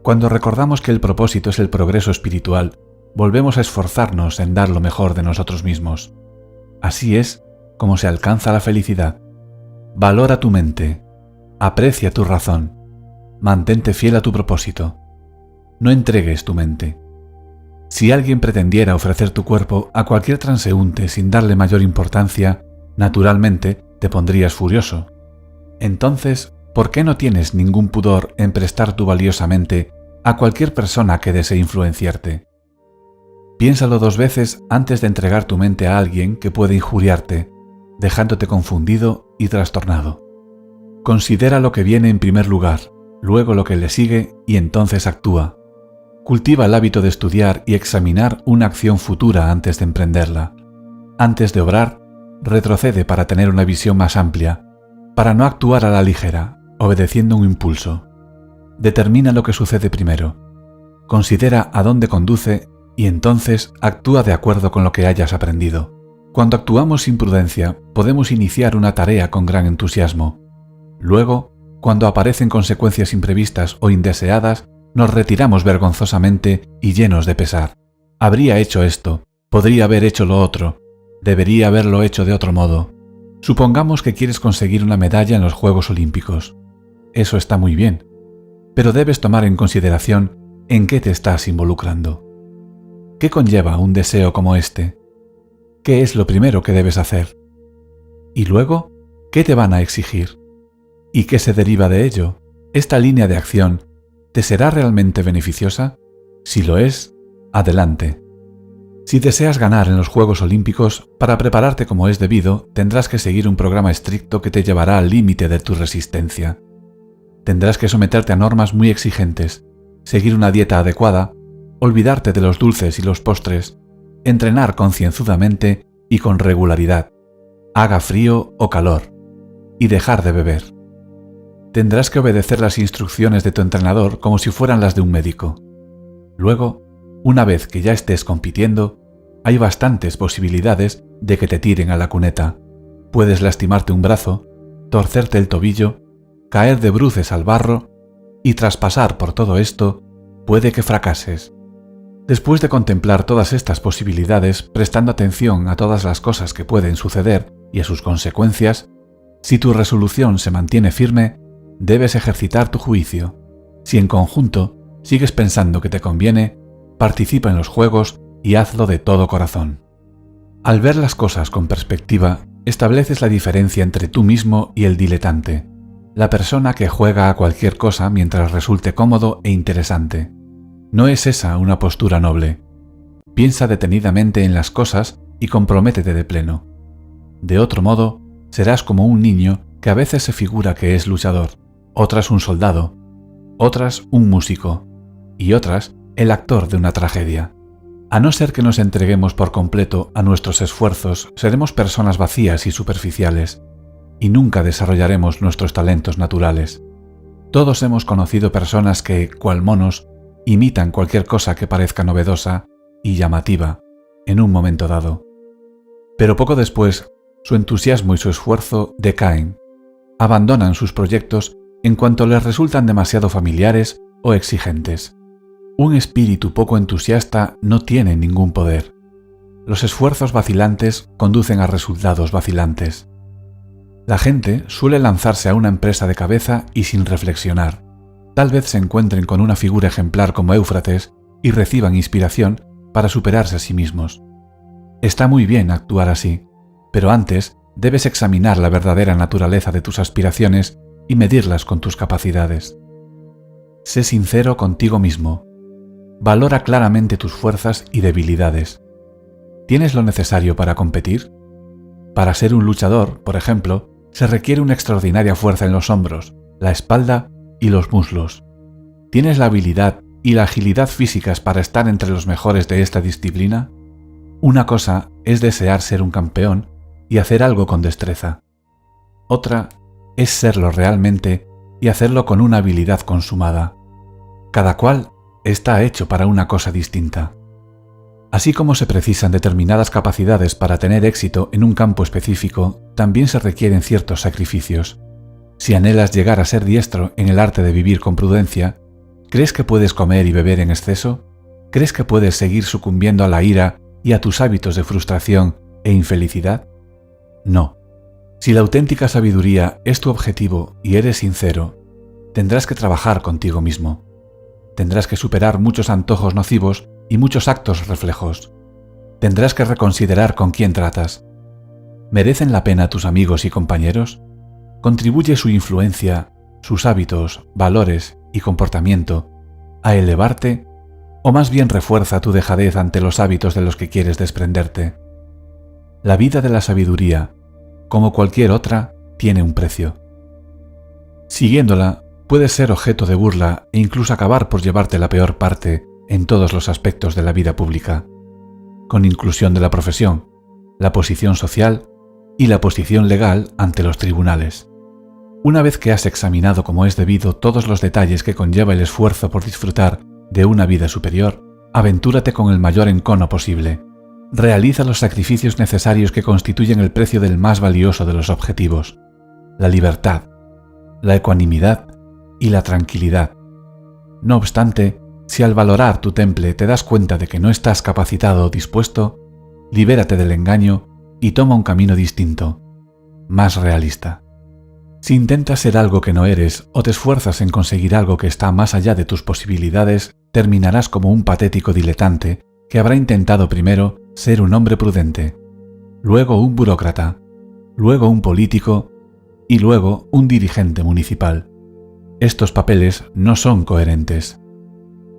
Cuando recordamos que el propósito es el progreso espiritual, volvemos a esforzarnos en dar lo mejor de nosotros mismos. Así es como se alcanza la felicidad. Valora tu mente, aprecia tu razón, mantente fiel a tu propósito. No entregues tu mente. Si alguien pretendiera ofrecer tu cuerpo a cualquier transeúnte sin darle mayor importancia, naturalmente te pondrías furioso. Entonces, ¿por qué no tienes ningún pudor en prestar tu valiosa mente a cualquier persona que desee influenciarte? Piénsalo 2 veces antes de entregar tu mente a alguien que puede injuriarte, dejándote confundido y trastornado. Considera lo que viene en primer lugar, luego lo que le sigue y entonces actúa. Cultiva el hábito de estudiar y examinar una acción futura antes de emprenderla. Antes de obrar, retrocede para tener una visión más amplia, para no actuar a la ligera, obedeciendo un impulso. Determina lo que sucede primero. Considera a dónde conduce y entonces actúa de acuerdo con lo que hayas aprendido. Cuando actuamos sin prudencia, podemos iniciar una tarea con gran entusiasmo. Luego, cuando aparecen consecuencias imprevistas o indeseadas, nos retiramos vergonzosamente y llenos de pesar. Habría hecho esto, podría haber hecho lo otro, debería haberlo hecho de otro modo. Supongamos que quieres conseguir una medalla en los Juegos Olímpicos. Eso está muy bien, pero debes tomar en consideración en qué te estás involucrando. ¿Qué conlleva un deseo como este? ¿Qué es lo primero que debes hacer? Y luego, ¿qué te van a exigir? ¿Y qué se deriva de ello? Esta línea de acción ¿te será realmente beneficiosa? Si lo es, adelante. Si deseas ganar en los Juegos Olímpicos, para prepararte como es debido, tendrás que seguir un programa estricto que te llevará al límite de tu resistencia. Tendrás que someterte a normas muy exigentes, seguir una dieta adecuada, olvidarte de los dulces y los postres, entrenar concienzudamente y con regularidad, haga frío o calor, y dejar de beber. Tendrás que obedecer las instrucciones de tu entrenador como si fueran las de un médico. Luego, una vez que ya estés compitiendo, hay bastantes posibilidades de que te tiren a la cuneta. Puedes lastimarte un brazo, torcerte el tobillo, caer de bruces al barro y tras pasar por todo esto, puede que fracases. Después de contemplar todas estas posibilidades, prestando atención a todas las cosas que pueden suceder y a sus consecuencias, si tu resolución se mantiene firme, debes ejercitar tu juicio. Si en conjunto sigues pensando que te conviene, participa en los juegos y hazlo de todo corazón. Al ver las cosas con perspectiva, estableces la diferencia entre tú mismo y el diletante, la persona que juega a cualquier cosa mientras resulte cómodo e interesante. No es esa una postura noble. Piensa detenidamente en las cosas y comprométete de pleno. De otro modo, serás como un niño que a veces se figura que es luchador, otras un soldado, otras un músico y otras el actor de una tragedia. A no ser que nos entreguemos por completo a nuestros esfuerzos, seremos personas vacías y superficiales, y nunca desarrollaremos nuestros talentos naturales. Todos hemos conocido personas que, cual monos, imitan cualquier cosa que parezca novedosa y llamativa en un momento dado. Pero poco después, su entusiasmo y su esfuerzo decaen, abandonan sus proyectos en cuanto les resultan demasiado familiares o exigentes. Un espíritu poco entusiasta no tiene ningún poder. Los esfuerzos vacilantes conducen a resultados vacilantes. La gente suele lanzarse a una empresa de cabeza y sin reflexionar. Tal vez se encuentren con una figura ejemplar como Éufrates y reciban inspiración para superarse a sí mismos. Está muy bien actuar así, pero antes debes examinar la verdadera naturaleza de tus aspiraciones y medirlas con tus capacidades. Sé sincero contigo mismo. Valora claramente tus fuerzas y debilidades. ¿Tienes lo necesario para competir? Para ser un luchador, por ejemplo, se requiere una extraordinaria fuerza en los hombros, la espalda y los muslos. ¿Tienes la habilidad y la agilidad físicas para estar entre los mejores de esta disciplina? Una cosa es desear ser un campeón y hacer algo con destreza. Otra es serlo realmente y hacerlo con una habilidad consumada. Cada cual está hecho para una cosa distinta. Así como se precisan determinadas capacidades para tener éxito en un campo específico, también se requieren ciertos sacrificios. Si anhelas llegar a ser diestro en el arte de vivir con prudencia, ¿crees que puedes comer y beber en exceso? ¿Crees que puedes seguir sucumbiendo a la ira y a tus hábitos de frustración e infelicidad? No. Si la auténtica sabiduría es tu objetivo y eres sincero, tendrás que trabajar contigo mismo. Tendrás que superar muchos antojos nocivos y muchos actos reflejos. Tendrás que reconsiderar con quién tratas. ¿Merecen la pena tus amigos y compañeros? ¿Contribuye su influencia, sus hábitos, valores y comportamiento a elevarte o más bien refuerza tu dejadez ante los hábitos de los que quieres desprenderte? La vida de la sabiduría, como cualquier otra, tiene un precio. Siguiéndola, puedes ser objeto de burla e incluso acabar por llevarte la peor parte en todos los aspectos de la vida pública, con inclusión de la profesión, la posición social y la posición legal ante los tribunales. Una vez que has examinado como es debido todos los detalles que conlleva el esfuerzo por disfrutar de una vida superior, aventúrate con el mayor encono posible. Realiza los sacrificios necesarios que constituyen el precio del más valioso de los objetivos: la libertad, la ecuanimidad y la tranquilidad. No obstante, si al valorar tu temple te das cuenta de que no estás capacitado o dispuesto, libérate del engaño y toma un camino distinto, más realista. Si intentas ser algo que no eres o te esfuerzas en conseguir algo que está más allá de tus posibilidades, terminarás como un patético diletante que habrá intentado primero ser un hombre prudente, luego un burócrata, luego un político y luego un dirigente municipal. Estos papeles no son coherentes.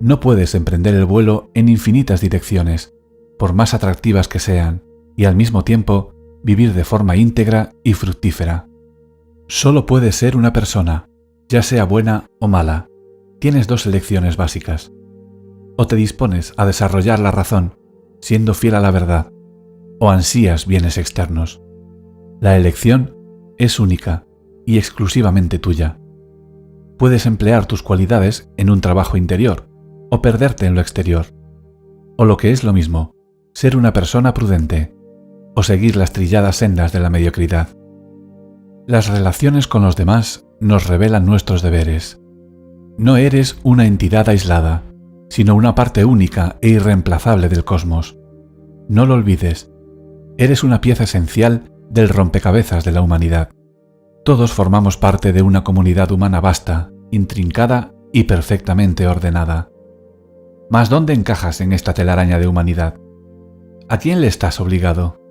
No puedes emprender el vuelo en infinitas direcciones, por más atractivas que sean, y al mismo tiempo vivir de forma íntegra y fructífera. Solo puedes ser una persona, ya sea buena o mala. Tienes dos elecciones básicas. O te dispones a desarrollar la razón, siendo fiel a la verdad, o ansías bienes externos. La elección es única y exclusivamente tuya. Puedes emplear tus cualidades en un trabajo interior, o perderte en lo exterior. O lo que es lo mismo, ser una persona prudente, o seguir las trilladas sendas de la mediocridad. Las relaciones con los demás nos revelan nuestros deberes. No eres una entidad aislada, sino una parte única e irreemplazable del cosmos. No lo olvides, eres una pieza esencial del rompecabezas de la humanidad. Todos formamos parte de una comunidad humana vasta, intrincada y perfectamente ordenada. Mas ¿dónde encajas en esta telaraña de humanidad? ¿A quién le estás obligado?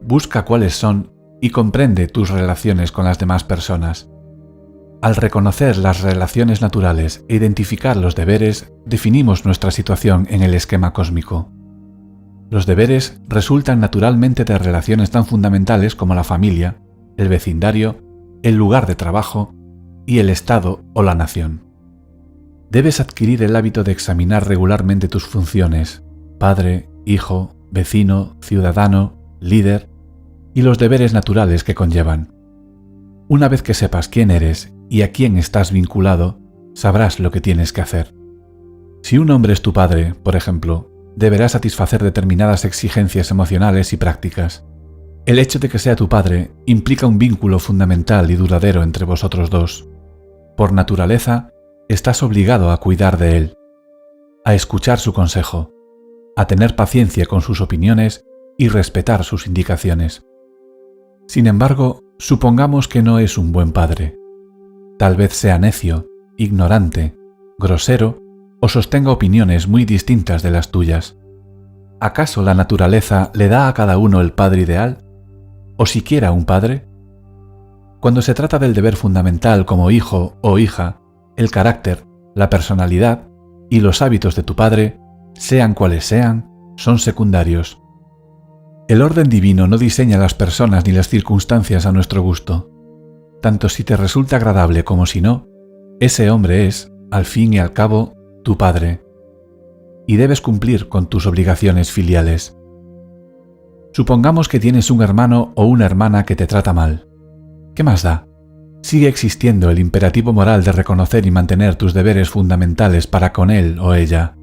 Busca cuáles son y comprende tus relaciones con las demás personas. Al reconocer las relaciones naturales e identificar los deberes, definimos nuestra situación en el esquema cósmico. Los deberes resultan naturalmente de relaciones tan fundamentales como la familia, el vecindario, el lugar de trabajo y el Estado o la nación. Debes adquirir el hábito de examinar regularmente tus funciones: padre, hijo, vecino, ciudadano, líder, y los deberes naturales que conllevan. Una vez que sepas quién eres y a quién estás vinculado, sabrás lo que tienes que hacer. Si un hombre es tu padre, por ejemplo, deberás satisfacer determinadas exigencias emocionales y prácticas. El hecho de que sea tu padre implica un vínculo fundamental y duradero entre vosotros dos. Por naturaleza, estás obligado a cuidar de él, a escuchar su consejo, a tener paciencia con sus opiniones y respetar sus indicaciones. Sin embargo, supongamos que no es un buen padre. Tal vez sea necio, ignorante, grosero o sostenga opiniones muy distintas de las tuyas. ¿Acaso la naturaleza le da a cada uno el padre ideal? ¿O siquiera un padre? Cuando se trata del deber fundamental como hijo o hija, el carácter, la personalidad y los hábitos de tu padre, sean cuales sean, son secundarios. El orden divino no diseña las personas ni las circunstancias a nuestro gusto. Tanto si te resulta agradable como si no, ese hombre es, al fin y al cabo, tu padre. Y debes cumplir con tus obligaciones filiales. Supongamos que tienes un hermano o una hermana que te trata mal. ¿Qué más da? Sigue existiendo el imperativo moral de reconocer y mantener tus deberes fundamentales para con él o ella.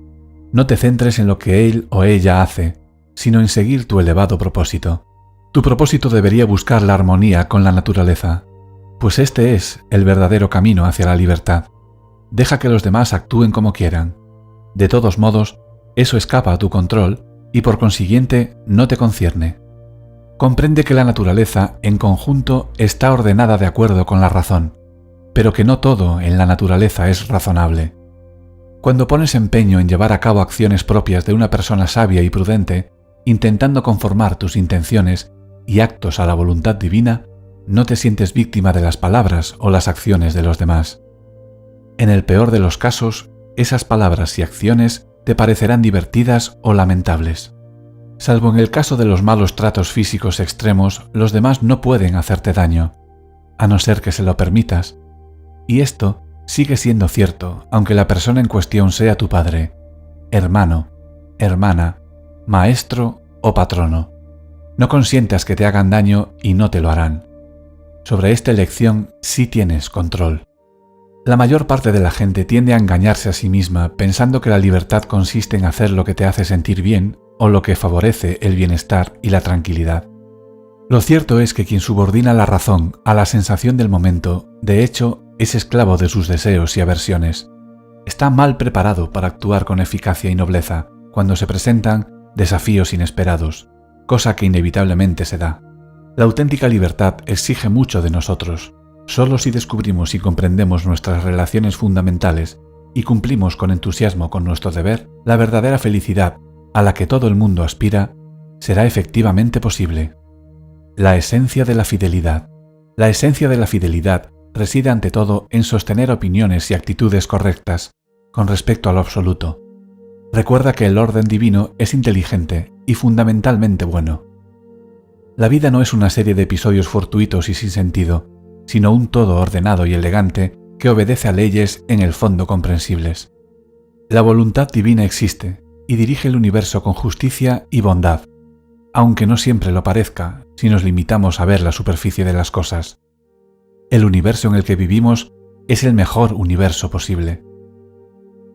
No te centres en lo que él o ella hace, sino en seguir tu elevado propósito. Tu propósito debería buscar la armonía con la naturaleza, pues este es el verdadero camino hacia la libertad. Deja que los demás actúen como quieran. De todos modos, eso escapa a tu control y por consiguiente no te concierne. Comprende que la naturaleza en conjunto está ordenada de acuerdo con la razón, pero que no todo en la naturaleza es razonable. Cuando pones empeño en llevar a cabo acciones propias de una persona sabia y prudente, intentando conformar tus intenciones y actos a la voluntad divina, no te sientes víctima de las palabras o las acciones de los demás. En el peor de los casos, esas palabras y acciones te parecerán divertidas o lamentables. Salvo en el caso de los malos tratos físicos extremos, los demás no pueden hacerte daño, a no ser que se lo permitas. Y esto sigue siendo cierto, aunque la persona en cuestión sea tu padre, hermano, hermana, maestro o patrono. No consientas que te hagan daño y no te lo harán. Sobre esta elección sí tienes control. La mayor parte de la gente tiende a engañarse a sí misma pensando que la libertad consiste en hacer lo que te hace sentir bien o lo que favorece el bienestar y la tranquilidad. Lo cierto es que quien subordina la razón a la sensación del momento, de hecho, es esclavo de sus deseos y aversiones. Está mal preparado para actuar con eficacia y nobleza cuando se presentan desafíos inesperados, cosa que inevitablemente se da. La auténtica libertad exige mucho de nosotros. Solo si descubrimos y comprendemos nuestras relaciones fundamentales y cumplimos con entusiasmo con nuestro deber, la verdadera felicidad a la que todo el mundo aspira será efectivamente posible. La esencia de la fidelidad. La esencia de la fidelidad reside ante todo en sostener opiniones y actitudes correctas con respecto a lo absoluto. Recuerda que el orden divino es inteligente y fundamentalmente bueno. La vida no es una serie de episodios fortuitos y sin sentido, sino un todo ordenado y elegante que obedece a leyes en el fondo comprensibles. La voluntad divina existe y dirige el universo con justicia y bondad, aunque no siempre lo parezca si nos limitamos a ver la superficie de las cosas. El universo en el que vivimos es el mejor universo posible.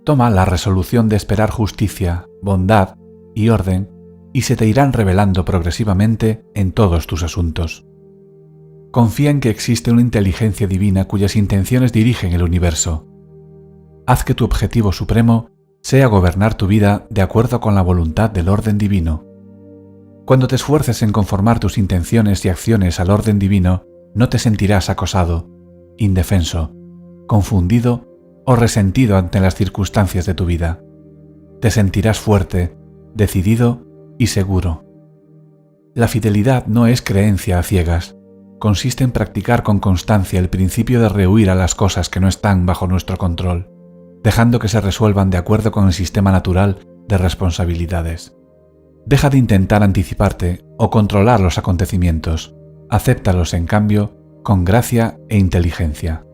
Toma la resolución de esperar justicia, bondad y orden y se te irán revelando progresivamente en todos tus asuntos. Confía en que existe una inteligencia divina cuyas intenciones dirigen el universo. Haz que tu objetivo supremo sea gobernar tu vida de acuerdo con la voluntad del orden divino. Cuando te esfuerces en conformar tus intenciones y acciones al orden divino, no te sentirás acosado, indefenso, confundido o resentido ante las circunstancias de tu vida. Te sentirás fuerte, decidido y seguro. La fidelidad no es creencia a ciegas. Consiste en practicar con constancia el principio de rehuir a las cosas que no están bajo nuestro control, dejando que se resuelvan de acuerdo con el sistema natural de responsabilidades. Deja de intentar anticiparte o controlar los acontecimientos. Acéptalos, en cambio, con gracia e inteligencia.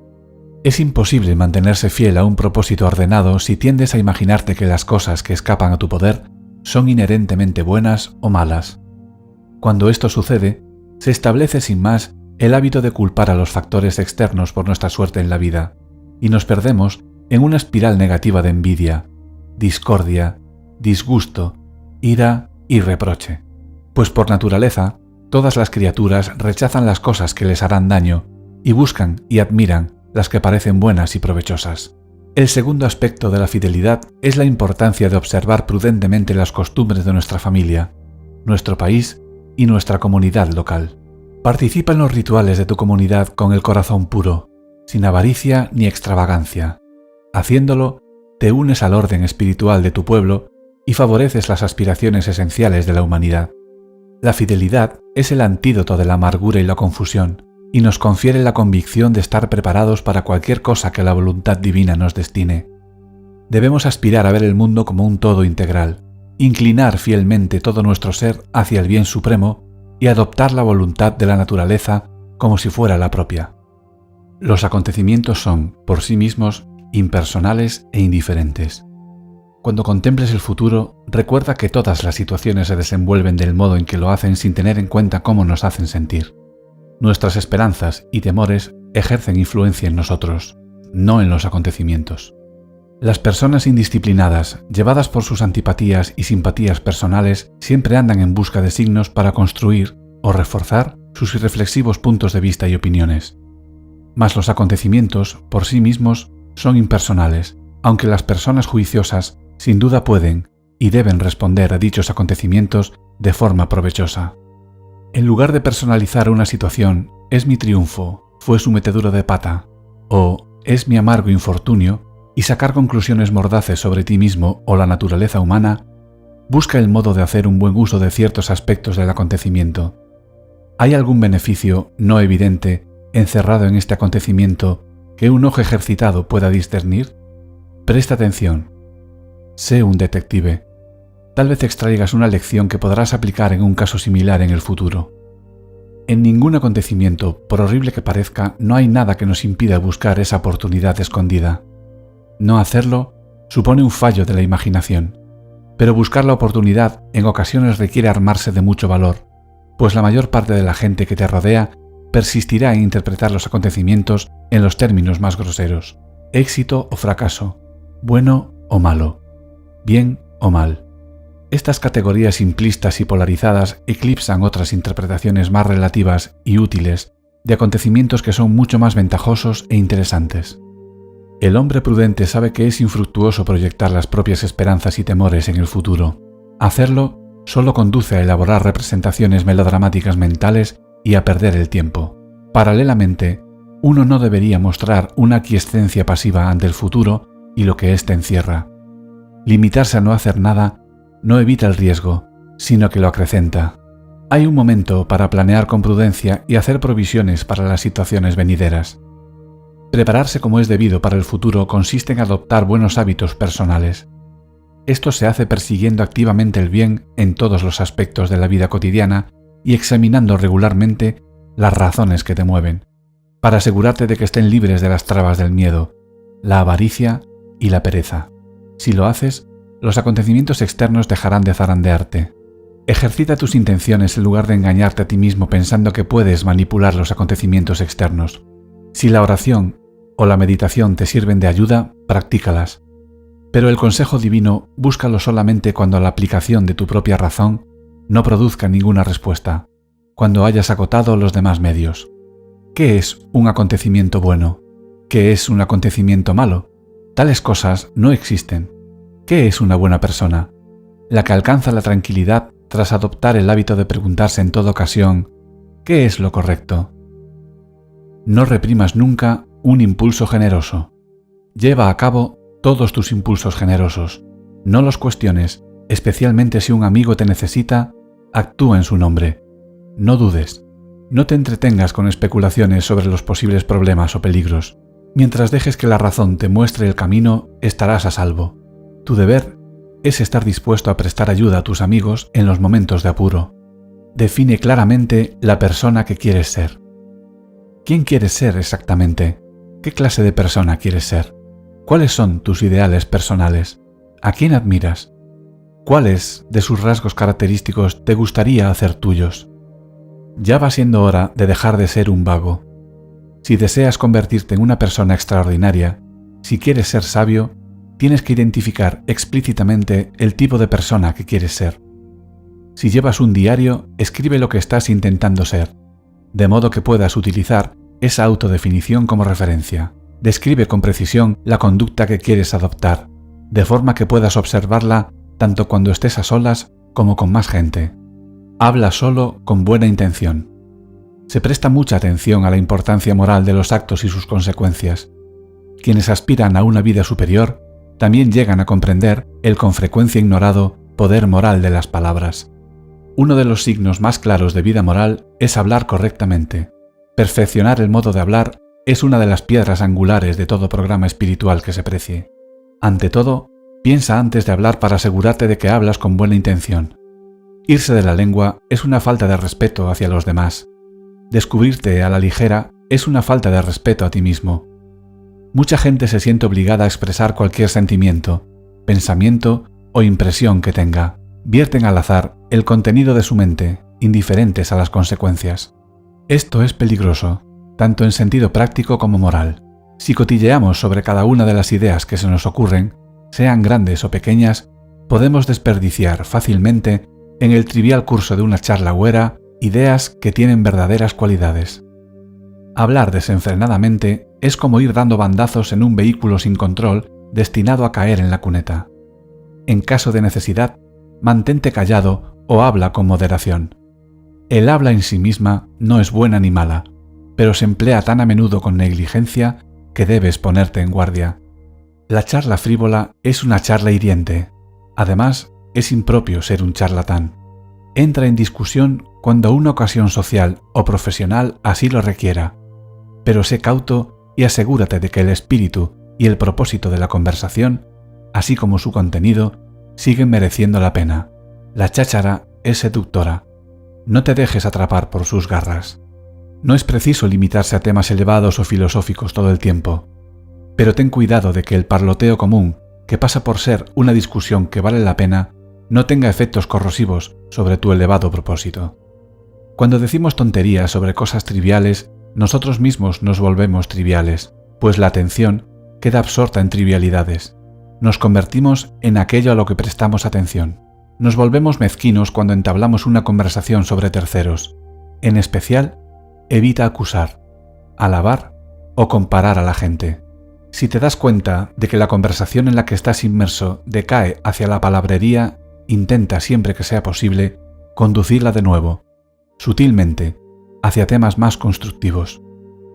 Es imposible mantenerse fiel a un propósito ordenado si tiendes a imaginarte que las cosas que escapan a tu poder son inherentemente buenas o malas. Cuando esto sucede, se establece sin más el hábito de culpar a los factores externos por nuestra suerte en la vida, y nos perdemos en una espiral negativa de envidia, discordia, disgusto, ira y reproche. Pues por naturaleza, todas las criaturas rechazan las cosas que les harán daño y buscan y admiran las que parecen buenas y provechosas. El segundo aspecto de la fidelidad es la importancia de observar prudentemente las costumbres de nuestra familia, nuestro país y nuestra comunidad local. Participa en los rituales de tu comunidad con el corazón puro, sin avaricia ni extravagancia. Haciéndolo, te unes al orden espiritual de tu pueblo y favoreces las aspiraciones esenciales de la humanidad. La fidelidad es el antídoto de la amargura y la confusión, y nos confiere la convicción de estar preparados para cualquier cosa que la voluntad divina nos destine. Debemos aspirar a ver el mundo como un todo integral, inclinar fielmente todo nuestro ser hacia el bien supremo y adoptar la voluntad de la naturaleza como si fuera la propia. Los acontecimientos son, por sí mismos, impersonales e indiferentes. Cuando contemples el futuro, recuerda que todas las situaciones se desenvuelven del modo en que lo hacen sin tener en cuenta cómo nos hacen sentir. Nuestras esperanzas y temores ejercen influencia en nosotros, no en los acontecimientos. Las personas indisciplinadas, llevadas por sus antipatías y simpatías personales, siempre andan en busca de signos para construir o reforzar sus irreflexivos puntos de vista y opiniones. Mas los acontecimientos, por sí mismos, son impersonales, aunque las personas juiciosas sin duda pueden y deben responder a dichos acontecimientos de forma provechosa. En lugar de personalizar una situación, es mi triunfo, fue su metedura de pata, o es mi amargo infortunio, y sacar conclusiones mordaces sobre ti mismo o la naturaleza humana, busca el modo de hacer un buen uso de ciertos aspectos del acontecimiento. ¿Hay algún beneficio no evidente encerrado en este acontecimiento que un ojo ejercitado pueda discernir? Presta atención. Sé un detective. Tal vez extraigas una lección que podrás aplicar en un caso similar en el futuro. En ningún acontecimiento, por horrible que parezca, no hay nada que nos impida buscar esa oportunidad escondida. No hacerlo supone un fallo de la imaginación, pero buscar la oportunidad en ocasiones requiere armarse de mucho valor, pues la mayor parte de la gente que te rodea persistirá en interpretar los acontecimientos en los términos más groseros: éxito o fracaso, bueno o malo, bien o mal. Estas categorías simplistas y polarizadas eclipsan otras interpretaciones más relativas y útiles de acontecimientos que son mucho más ventajosos e interesantes. El hombre prudente sabe que es infructuoso proyectar las propias esperanzas y temores en el futuro. Hacerlo solo conduce a elaborar representaciones melodramáticas mentales y a perder el tiempo. Paralelamente, uno no debería mostrar una aquiescencia pasiva ante el futuro y lo que éste encierra. Limitarse a no hacer nada no evita el riesgo, sino que lo acrecenta. Hay un momento para planear con prudencia y hacer provisiones para las situaciones venideras. Prepararse como es debido para el futuro consiste en adoptar buenos hábitos personales. Esto se hace persiguiendo activamente el bien en todos los aspectos de la vida cotidiana y examinando regularmente las razones que te mueven, para asegurarte de que estén libres de las trabas del miedo, la avaricia y la pereza. Si lo haces, los acontecimientos externos dejarán de zarandearte. Ejercita tus intenciones en lugar de engañarte a ti mismo pensando que puedes manipular los acontecimientos externos. Si la oración o la meditación te sirven de ayuda, practícalas. Pero el consejo divino búscalo solamente cuando la aplicación de tu propia razón no produzca ninguna respuesta, cuando hayas agotado los demás medios. ¿Qué es un acontecimiento bueno? ¿Qué es un acontecimiento malo? Tales cosas no existen. ¿Qué es una buena persona? La que alcanza la tranquilidad tras adoptar el hábito de preguntarse en toda ocasión ¿qué es lo correcto? No reprimas nunca un impulso generoso. Lleva a cabo todos tus impulsos generosos. No los cuestiones, especialmente si un amigo te necesita, actúa en su nombre. No dudes. No te entretengas con especulaciones sobre los posibles problemas o peligros. Mientras dejes que la razón te muestre el camino, estarás a salvo. Tu deber es estar dispuesto a prestar ayuda a tus amigos en los momentos de apuro. Define claramente la persona que quieres ser. ¿Quién quieres ser exactamente? ¿Qué clase de persona quieres ser? ¿Cuáles son tus ideales personales? ¿A quién admiras? ¿Cuáles de sus rasgos característicos te gustaría hacer tuyos? Ya va siendo hora de dejar de ser un vago. Si deseas convertirte en una persona extraordinaria, si quieres ser sabio, tienes que identificar explícitamente el tipo de persona que quieres ser. Si llevas un diario, escribe lo que estás intentando ser, de modo que puedas utilizar esa autodefinición como referencia. Describe con precisión la conducta que quieres adoptar, de forma que puedas observarla tanto cuando estés a solas como con más gente. Habla solo con buena intención. Se presta mucha atención a la importancia moral de los actos y sus consecuencias. Quienes aspiran a una vida superior también llegan a comprender el con frecuencia ignorado poder moral de las palabras. Uno de los signos más claros de vida moral es hablar correctamente. Perfeccionar el modo de hablar es una de las piedras angulares de todo programa espiritual que se precie. Ante todo, piensa antes de hablar para asegurarte de que hablas con buena intención. Irse de la lengua es una falta de respeto hacia los demás. Descubrirte a la ligera es una falta de respeto a ti mismo. Mucha gente se siente obligada a expresar cualquier sentimiento, pensamiento o impresión que tenga. Vierten al azar el contenido de su mente, indiferentes a las consecuencias. Esto es peligroso, tanto en sentido práctico como moral. Si cotilleamos sobre cada una de las ideas que se nos ocurren, sean grandes o pequeñas, podemos desperdiciar fácilmente en el trivial curso de una charla huera ideas que tienen verdaderas cualidades. Hablar desenfrenadamente es como ir dando bandazos en un vehículo sin control destinado a caer en la cuneta. En caso de necesidad, mantente callado o habla con moderación. El habla en sí misma no es buena ni mala, pero se emplea tan a menudo con negligencia que debes ponerte en guardia. La charla frívola es una charla hiriente. Además, es impropio ser un charlatán. Entra en discusión cuando una ocasión social o profesional así lo requiera, pero sé cauto y asegúrate de que el espíritu y el propósito de la conversación, así como su contenido, siguen mereciendo la pena. La cháchara es seductora. No te dejes atrapar por sus garras. No es preciso limitarse a temas elevados o filosóficos todo el tiempo, pero ten cuidado de que el parloteo común, que pasa por ser una discusión que vale la pena, no tenga efectos corrosivos sobre tu elevado propósito. Cuando decimos tonterías sobre cosas triviales, nosotros mismos nos volvemos triviales, pues la atención queda absorta en trivialidades. Nos convertimos en aquello a lo que prestamos atención. Nos volvemos mezquinos cuando entablamos una conversación sobre terceros. En especial, evita acusar, alabar o comparar a la gente. Si te das cuenta de que la conversación en la que estás inmerso decae hacia la palabrería, intenta siempre que sea posible conducirla de nuevo, sutilmente, hacia temas más constructivos.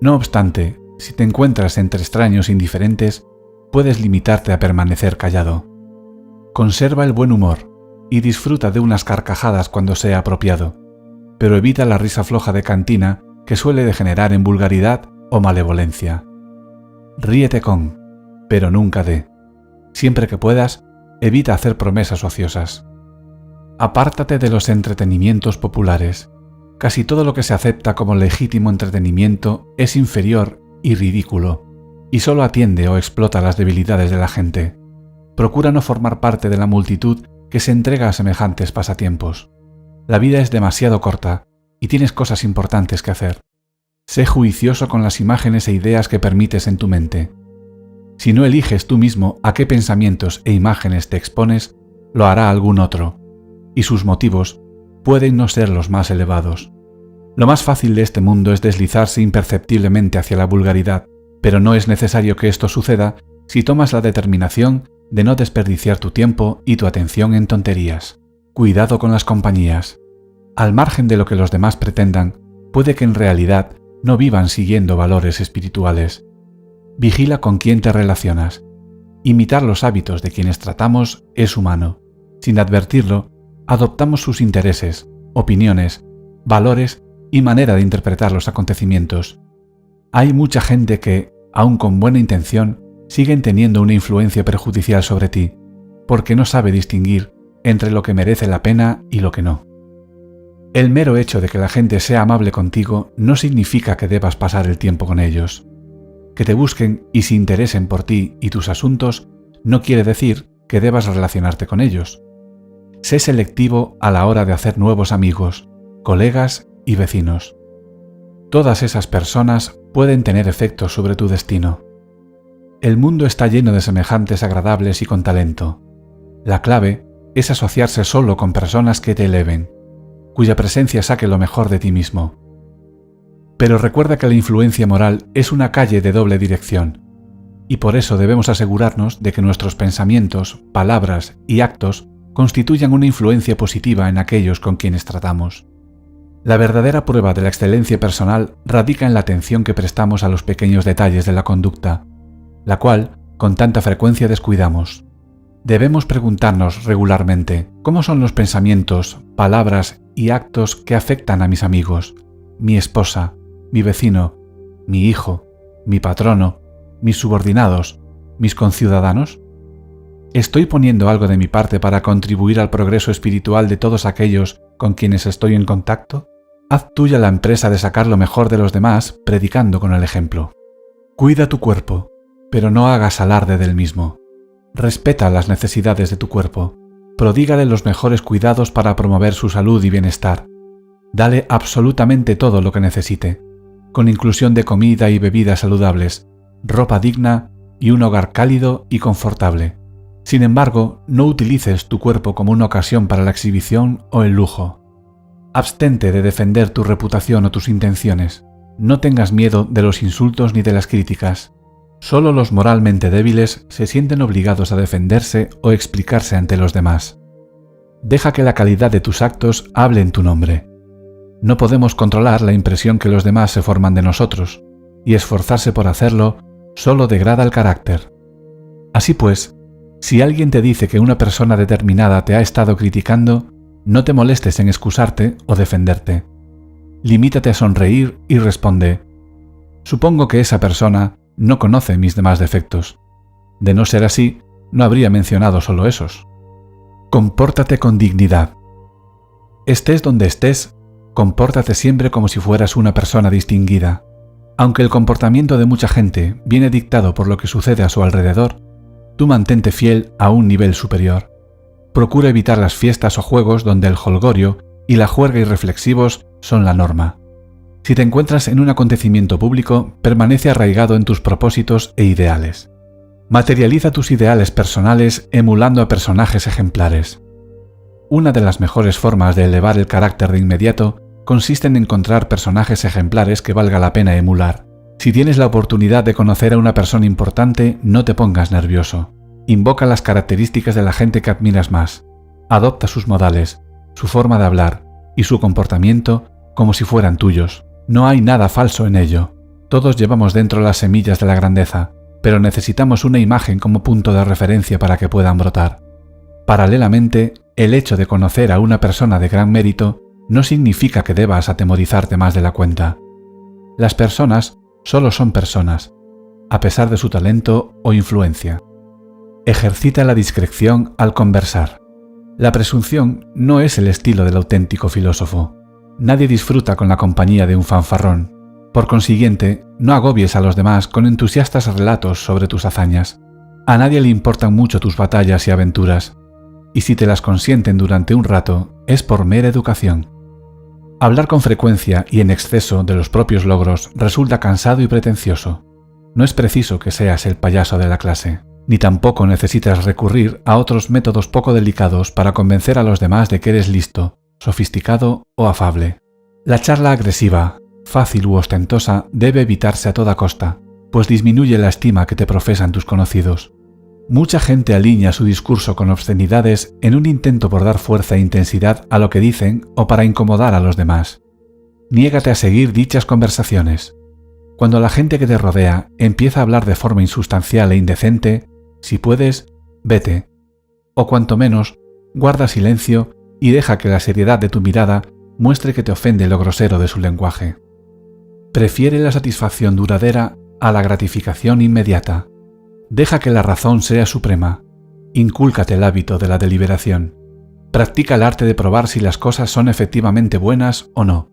No obstante, si te encuentras entre extraños indiferentes, puedes limitarte a permanecer callado. Conserva el buen humor y disfruta de unas carcajadas cuando sea apropiado, pero evita la risa floja de cantina que suele degenerar en vulgaridad o malevolencia. Ríete con, pero nunca de. Siempre que puedas, evita hacer promesas ociosas. Apártate de los entretenimientos populares. Casi todo lo que se acepta como legítimo entretenimiento es inferior y ridículo, y solo atiende o explota las debilidades de la gente. Procura no formar parte de la multitud que se entrega a semejantes pasatiempos. La vida es demasiado corta y tienes cosas importantes que hacer. Sé juicioso con las imágenes e ideas que permites en tu mente. Si no eliges tú mismo a qué pensamientos e imágenes te expones, lo hará algún otro, y sus motivos pueden no ser los más elevados. Lo más fácil de este mundo es deslizarse imperceptiblemente hacia la vulgaridad, pero no es necesario que esto suceda si tomas la determinación de no desperdiciar tu tiempo y tu atención en tonterías. Cuidado con las compañías. Al margen de lo que los demás pretendan, puede que en realidad no vivan siguiendo valores espirituales. Vigila con quién te relacionas. Imitar los hábitos de quienes tratamos es humano. Sin advertirlo, adoptamos sus intereses, opiniones, valores y manera de interpretar los acontecimientos. Hay mucha gente que, aun con buena intención, siguen teniendo una influencia perjudicial sobre ti, porque no sabe distinguir entre lo que merece la pena y lo que no. El mero hecho de que la gente sea amable contigo no significa que debas pasar el tiempo con ellos. Que te busquen y se interesen por ti y tus asuntos no quiere decir que debas relacionarte con ellos. Sé selectivo a la hora de hacer nuevos amigos, colegas y vecinos. Todas esas personas pueden tener efectos sobre tu destino. El mundo está lleno de semejantes agradables y con talento. La clave es asociarse solo con personas que te eleven, cuya presencia saque lo mejor de ti mismo. Pero recuerda que la influencia moral es una calle de doble dirección, y por eso debemos asegurarnos de que nuestros pensamientos, palabras y actos constituyan una influencia positiva en aquellos con quienes tratamos. La verdadera prueba de la excelencia personal radica en la atención que prestamos a los pequeños detalles de la conducta, la cual con tanta frecuencia descuidamos. Debemos preguntarnos regularmente cómo son los pensamientos, palabras y actos que afectan a mis amigos, mi esposa, mi vecino, mi hijo, mi patrono, mis subordinados, mis conciudadanos. ¿Estoy poniendo algo de mi parte para contribuir al progreso espiritual de todos aquellos con quienes estoy en contacto? Haz tuya la empresa de sacar lo mejor de los demás predicando con el ejemplo. Cuida tu cuerpo, pero no hagas alarde del mismo. Respeta las necesidades de tu cuerpo. Prodígale los mejores cuidados para promover su salud y bienestar. Dale absolutamente todo lo que necesite, con inclusión de comida y bebidas saludables, ropa digna y un hogar cálido y confortable. Sin embargo, no utilices tu cuerpo como una ocasión para la exhibición o el lujo. Abstente de defender tu reputación o tus intenciones. No tengas miedo de los insultos ni de las críticas. Solo los moralmente débiles se sienten obligados a defenderse o explicarse ante los demás. Deja que la calidad de tus actos hable en tu nombre. No podemos controlar la impresión que los demás se forman de nosotros, y esforzarse por hacerlo solo degrada el carácter. Así pues, si alguien te dice que una persona determinada te ha estado criticando, no te molestes en excusarte o defenderte. Limítate a sonreír y responde: supongo que esa persona no conoce mis demás defectos. De no ser así, no habría mencionado solo esos. Compórtate con dignidad. Estés donde estés, compórtate siempre como si fueras una persona distinguida. Aunque el comportamiento de mucha gente viene dictado por lo que sucede a su alrededor, tú mantente fiel a un nivel superior. Procura evitar las fiestas o juegos donde el jolgorio y la juerga irreflexivos son la norma. Si te encuentras en un acontecimiento público, permanece arraigado en tus propósitos e ideales. Materializa tus ideales personales emulando a personajes ejemplares. Una de las mejores formas de elevar el carácter de inmediato consiste en encontrar personajes ejemplares que valga la pena emular. Si tienes la oportunidad de conocer a una persona importante, no te pongas nervioso. Invoca las características de la gente que admiras más. Adopta sus modales, su forma de hablar y su comportamiento como si fueran tuyos. No hay nada falso en ello. Todos llevamos dentro las semillas de la grandeza, pero necesitamos una imagen como punto de referencia para que puedan brotar. Paralelamente, el hecho de conocer a una persona de gran mérito no significa que debas atemorizarte más de la cuenta. Las personas solo son personas, a pesar de su talento o influencia. Ejercita la discreción al conversar. La presunción no es el estilo del auténtico filósofo. Nadie disfruta con la compañía de un fanfarrón. Por consiguiente, no agobies a los demás con entusiastas relatos sobre tus hazañas. A nadie le importan mucho tus batallas y aventuras, y si te las consienten durante un rato, es por mera educación. Hablar con frecuencia y en exceso de los propios logros resulta cansado y pretencioso. No es preciso que seas el payaso de la clase, ni tampoco necesitas recurrir a otros métodos poco delicados para convencer a los demás de que eres listo, sofisticado o afable. La charla agresiva, fácil u ostentosa debe evitarse a toda costa, pues disminuye la estima que te profesan tus conocidos. Mucha gente alinea su discurso con obscenidades en un intento por dar fuerza e intensidad a lo que dicen o para incomodar a los demás. Niégate a seguir dichas conversaciones. Cuando la gente que te rodea empieza a hablar de forma insustancial e indecente, si puedes, vete. O cuanto menos, guarda silencio y deja que la seriedad de tu mirada muestre que te ofende lo grosero de su lenguaje. Prefiere la satisfacción duradera a la gratificación inmediata. Deja que la razón sea suprema. Incúlcate el hábito de la deliberación. Practica el arte de probar si las cosas son efectivamente buenas o no.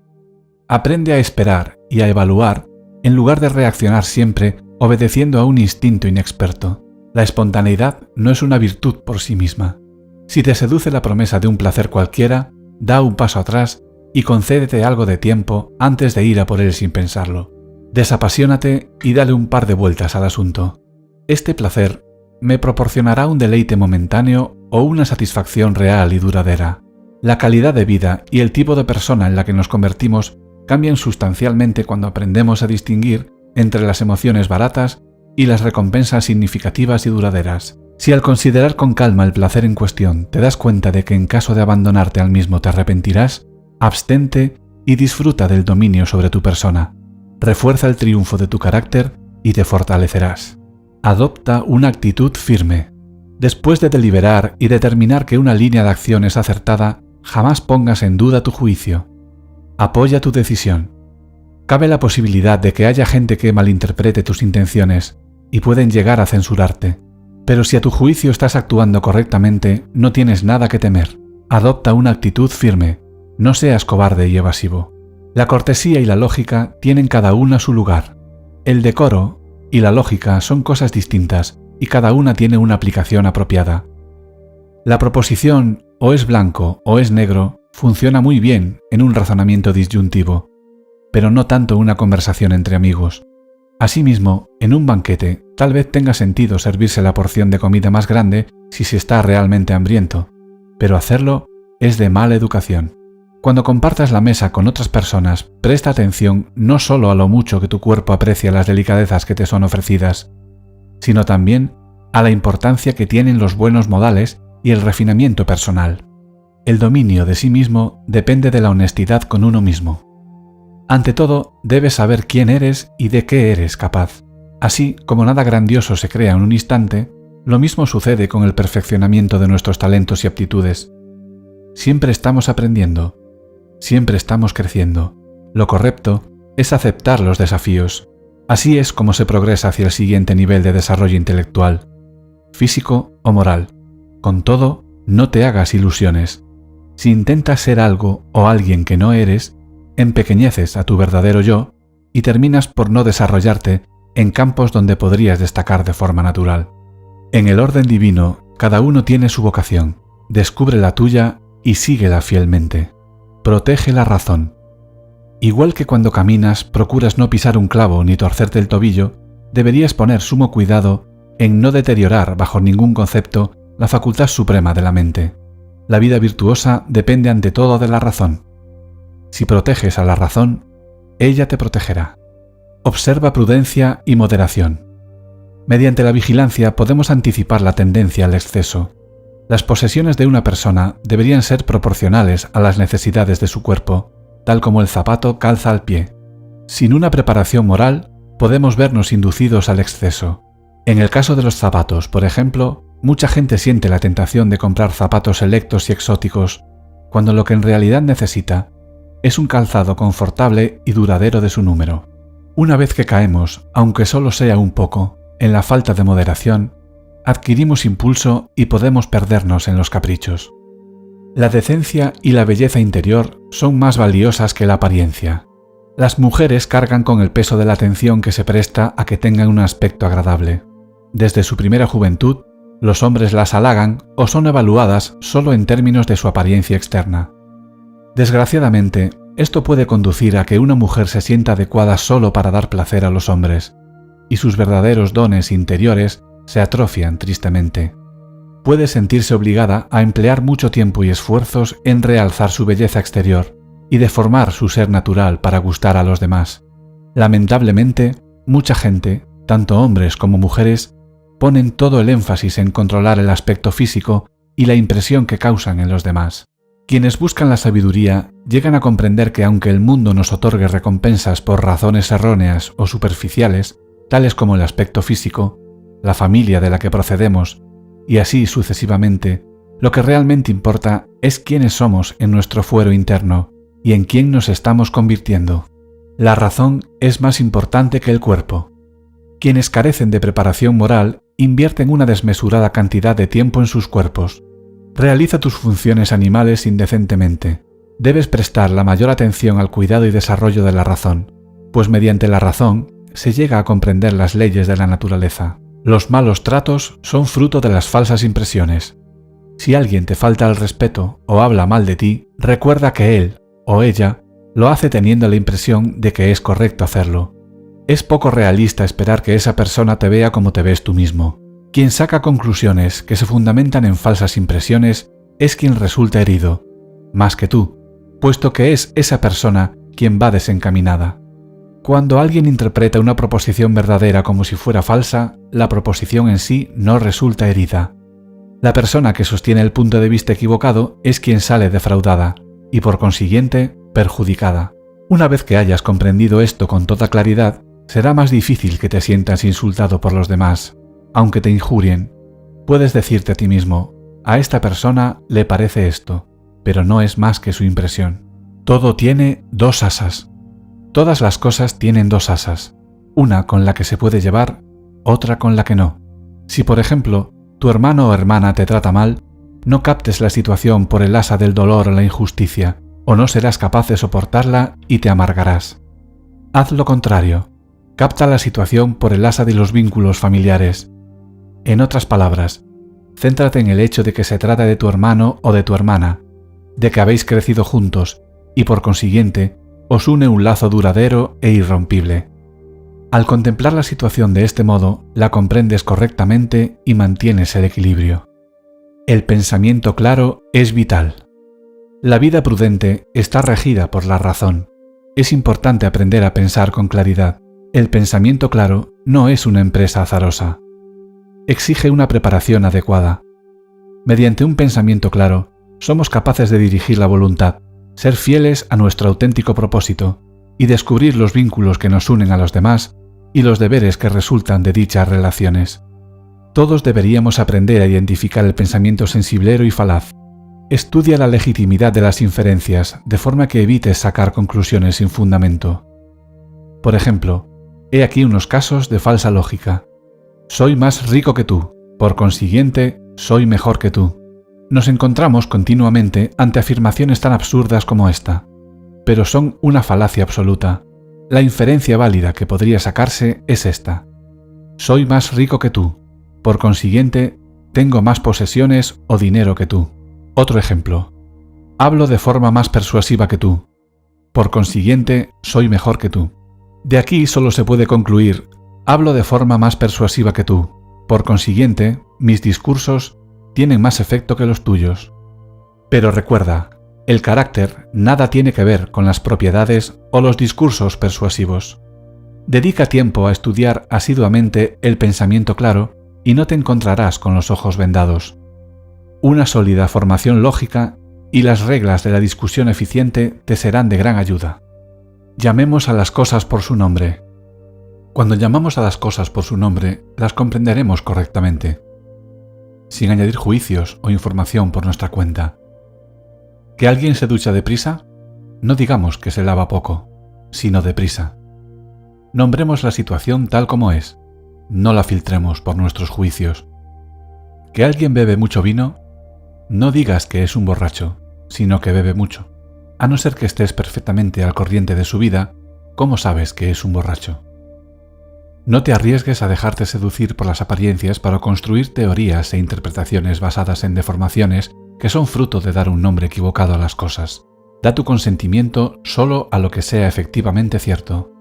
Aprende a esperar y a evaluar en lugar de reaccionar siempre obedeciendo a un instinto inexperto. La espontaneidad no es una virtud por sí misma. Si te seduce la promesa de un placer cualquiera, da un paso atrás y concédete algo de tiempo antes de ir a por él sin pensarlo. Desapasionate y dale un par de vueltas al asunto. Este placer me proporcionará un deleite momentáneo o una satisfacción real y duradera. La calidad de vida y el tipo de persona en la que nos convertimos cambian sustancialmente cuando aprendemos a distinguir entre las emociones baratas y las recompensas significativas y duraderas. Si al considerar con calma el placer en cuestión te das cuenta de que en caso de abandonarte al mismo te arrepentirás, abstente y disfruta del dominio sobre tu persona. Refuerza el triunfo de tu carácter y te fortalecerás. Adopta una actitud firme. Después de deliberar y determinar que una línea de acción es acertada, jamás pongas en duda tu juicio. Apoya tu decisión. Cabe la posibilidad de que haya gente que malinterprete tus intenciones y pueden llegar a censurarte. Pero si a tu juicio estás actuando correctamente, no tienes nada que temer. Adopta una actitud firme. No seas cobarde y evasivo. La cortesía y la lógica tienen cada una su lugar. El decoro y la lógica son cosas distintas y cada una tiene una aplicación apropiada. La proposición o es blanco o es negro funciona muy bien en un razonamiento disyuntivo, pero no tanto en una conversación entre amigos. Asimismo, en un banquete, tal vez tenga sentido servirse la porción de comida más grande si se está realmente hambriento, pero hacerlo es de mala educación. Cuando compartas la mesa con otras personas, presta atención no solo a lo mucho que tu cuerpo aprecia las delicadezas que te son ofrecidas, sino también a la importancia que tienen los buenos modales y el refinamiento personal. El dominio de sí mismo depende de la honestidad con uno mismo. Ante todo, debes saber quién eres y de qué eres capaz. Así como nada grandioso se crea en un instante, lo mismo sucede con el perfeccionamiento de nuestros talentos y aptitudes. Siempre estamos aprendiendo, siempre estamos creciendo. Lo correcto es aceptar los desafíos. Así es como se progresa hacia el siguiente nivel de desarrollo intelectual, físico o moral. Con todo, no te hagas ilusiones. Si intentas ser algo o alguien que no eres, empequeñeces a tu verdadero yo y terminas por no desarrollarte en campos donde podrías destacar de forma natural. En el orden divino, cada uno tiene su vocación. Descubre la tuya y síguela fielmente. Protege la razón. Igual que cuando caminas procuras no pisar un clavo ni torcerte el tobillo, deberías poner sumo cuidado en no deteriorar bajo ningún concepto la facultad suprema de la mente. La vida virtuosa depende ante todo de la razón. Si proteges a la razón, ella te protegerá. Observa prudencia y moderación. Mediante la vigilancia podemos anticipar la tendencia al exceso. Las posesiones de una persona deberían ser proporcionales a las necesidades de su cuerpo, tal como el zapato calza al pie. Sin una preparación moral, podemos vernos inducidos al exceso. En el caso de los zapatos, por ejemplo, mucha gente siente la tentación de comprar zapatos selectos y exóticos, cuando lo que en realidad necesita es un calzado confortable y duradero de su número. Una vez que caemos, aunque solo sea un poco, en la falta de moderación, adquirimos impulso y podemos perdernos en los caprichos. La decencia y la belleza interior son más valiosas que la apariencia. Las mujeres cargan con el peso de la atención que se presta a que tengan un aspecto agradable. Desde su primera juventud, los hombres las halagan o son evaluadas solo en términos de su apariencia externa. Desgraciadamente, esto puede conducir a que una mujer se sienta adecuada solo para dar placer a los hombres, y sus verdaderos dones interiores se atrofian tristemente. Puede sentirse obligada a emplear mucho tiempo y esfuerzos en realzar su belleza exterior y deformar su ser natural para gustar a los demás. Lamentablemente, mucha gente, tanto hombres como mujeres, ponen todo el énfasis en controlar el aspecto físico y la impresión que causan en los demás. Quienes buscan la sabiduría llegan a comprender que aunque el mundo nos otorgue recompensas por razones erróneas o superficiales, tales como el aspecto físico, la familia de la que procedemos, y así sucesivamente, lo que realmente importa es quiénes somos en nuestro fuero interno y en quién nos estamos convirtiendo. La razón es más importante que el cuerpo. Quienes carecen de preparación moral invierten una desmesurada cantidad de tiempo en sus cuerpos. Realiza tus funciones animales indecentemente. Debes prestar la mayor atención al cuidado y desarrollo de la razón, pues mediante la razón se llega a comprender las leyes de la naturaleza. Los malos tratos son fruto de las falsas impresiones. Si alguien te falta al respeto o habla mal de ti, recuerda que él o ella lo hace teniendo la impresión de que es correcto hacerlo. Es poco realista esperar que esa persona te vea como te ves tú mismo. Quien saca conclusiones que se fundamentan en falsas impresiones es quien resulta herido, más que tú, puesto que es esa persona quien va desencaminada. Cuando alguien interpreta una proposición verdadera como si fuera falsa, la proposición en sí no resulta herida. La persona que sostiene el punto de vista equivocado es quien sale defraudada y por consiguiente perjudicada. Una vez que hayas comprendido esto con toda claridad, será más difícil que te sientas insultado por los demás. Aunque te injurien, puedes decirte a ti mismo, a esta persona le parece esto, pero no es más que su impresión. Todo tiene dos asas. Todas las cosas tienen dos asas, una con la que se puede llevar, otra con la que no. Si, por ejemplo, tu hermano o hermana te trata mal, no captes la situación por el asa del dolor o la injusticia, o no serás capaz de soportarla y te amargarás. Haz lo contrario. Capta la situación por el asa de los vínculos familiares. En otras palabras, céntrate en el hecho de que se trata de tu hermano o de tu hermana, de que habéis crecido juntos y por consiguiente os une un lazo duradero e irrompible. Al contemplar la situación de este modo, la comprendes correctamente y mantienes el equilibrio. El pensamiento claro es vital. La vida prudente está regida por la razón. Es importante aprender a pensar con claridad. El pensamiento claro no es una empresa azarosa. Exige una preparación adecuada. Mediante un pensamiento claro, somos capaces de dirigir la voluntad, ser fieles a nuestro auténtico propósito y descubrir los vínculos que nos unen a los demás y los deberes que resultan de dichas relaciones. Todos deberíamos aprender a identificar el pensamiento sensiblero y falaz. Estudia la legitimidad de las inferencias de forma que evites sacar conclusiones sin fundamento. Por ejemplo, he aquí unos casos de falsa lógica. Soy más rico que tú, por consiguiente, soy mejor que tú. Nos encontramos continuamente ante afirmaciones tan absurdas como esta, pero son una falacia absoluta. La inferencia válida que podría sacarse es esta. Soy más rico que tú, por consiguiente, tengo más posesiones o dinero que tú. Otro ejemplo. Hablo de forma más persuasiva que tú, por consiguiente, soy mejor que tú. De aquí solo se puede concluir, hablo de forma más persuasiva que tú, por consiguiente, mis discursos tienen más efecto que los tuyos. Pero recuerda, el carácter nada tiene que ver con las propiedades o los discursos persuasivos. Dedica tiempo a estudiar asiduamente el pensamiento claro y no te encontrarás con los ojos vendados. Una sólida formación lógica y las reglas de la discusión eficiente te serán de gran ayuda. Llamemos a las cosas por su nombre. Cuando llamamos a las cosas por su nombre, las comprenderemos correctamente, sin añadir juicios o información por nuestra cuenta. ¿Que alguien se ducha deprisa? No digamos que se lava poco, sino deprisa. Nombremos la situación tal como es, no la filtremos por nuestros juicios. ¿Que alguien bebe mucho vino? No digas que es un borracho, sino que bebe mucho. A no ser que estés perfectamente al corriente de su vida, ¿cómo sabes que es un borracho? No te arriesgues a dejarte seducir por las apariencias para construir teorías e interpretaciones basadas en deformaciones que son fruto de dar un nombre equivocado a las cosas. Da tu consentimiento solo a lo que sea efectivamente cierto.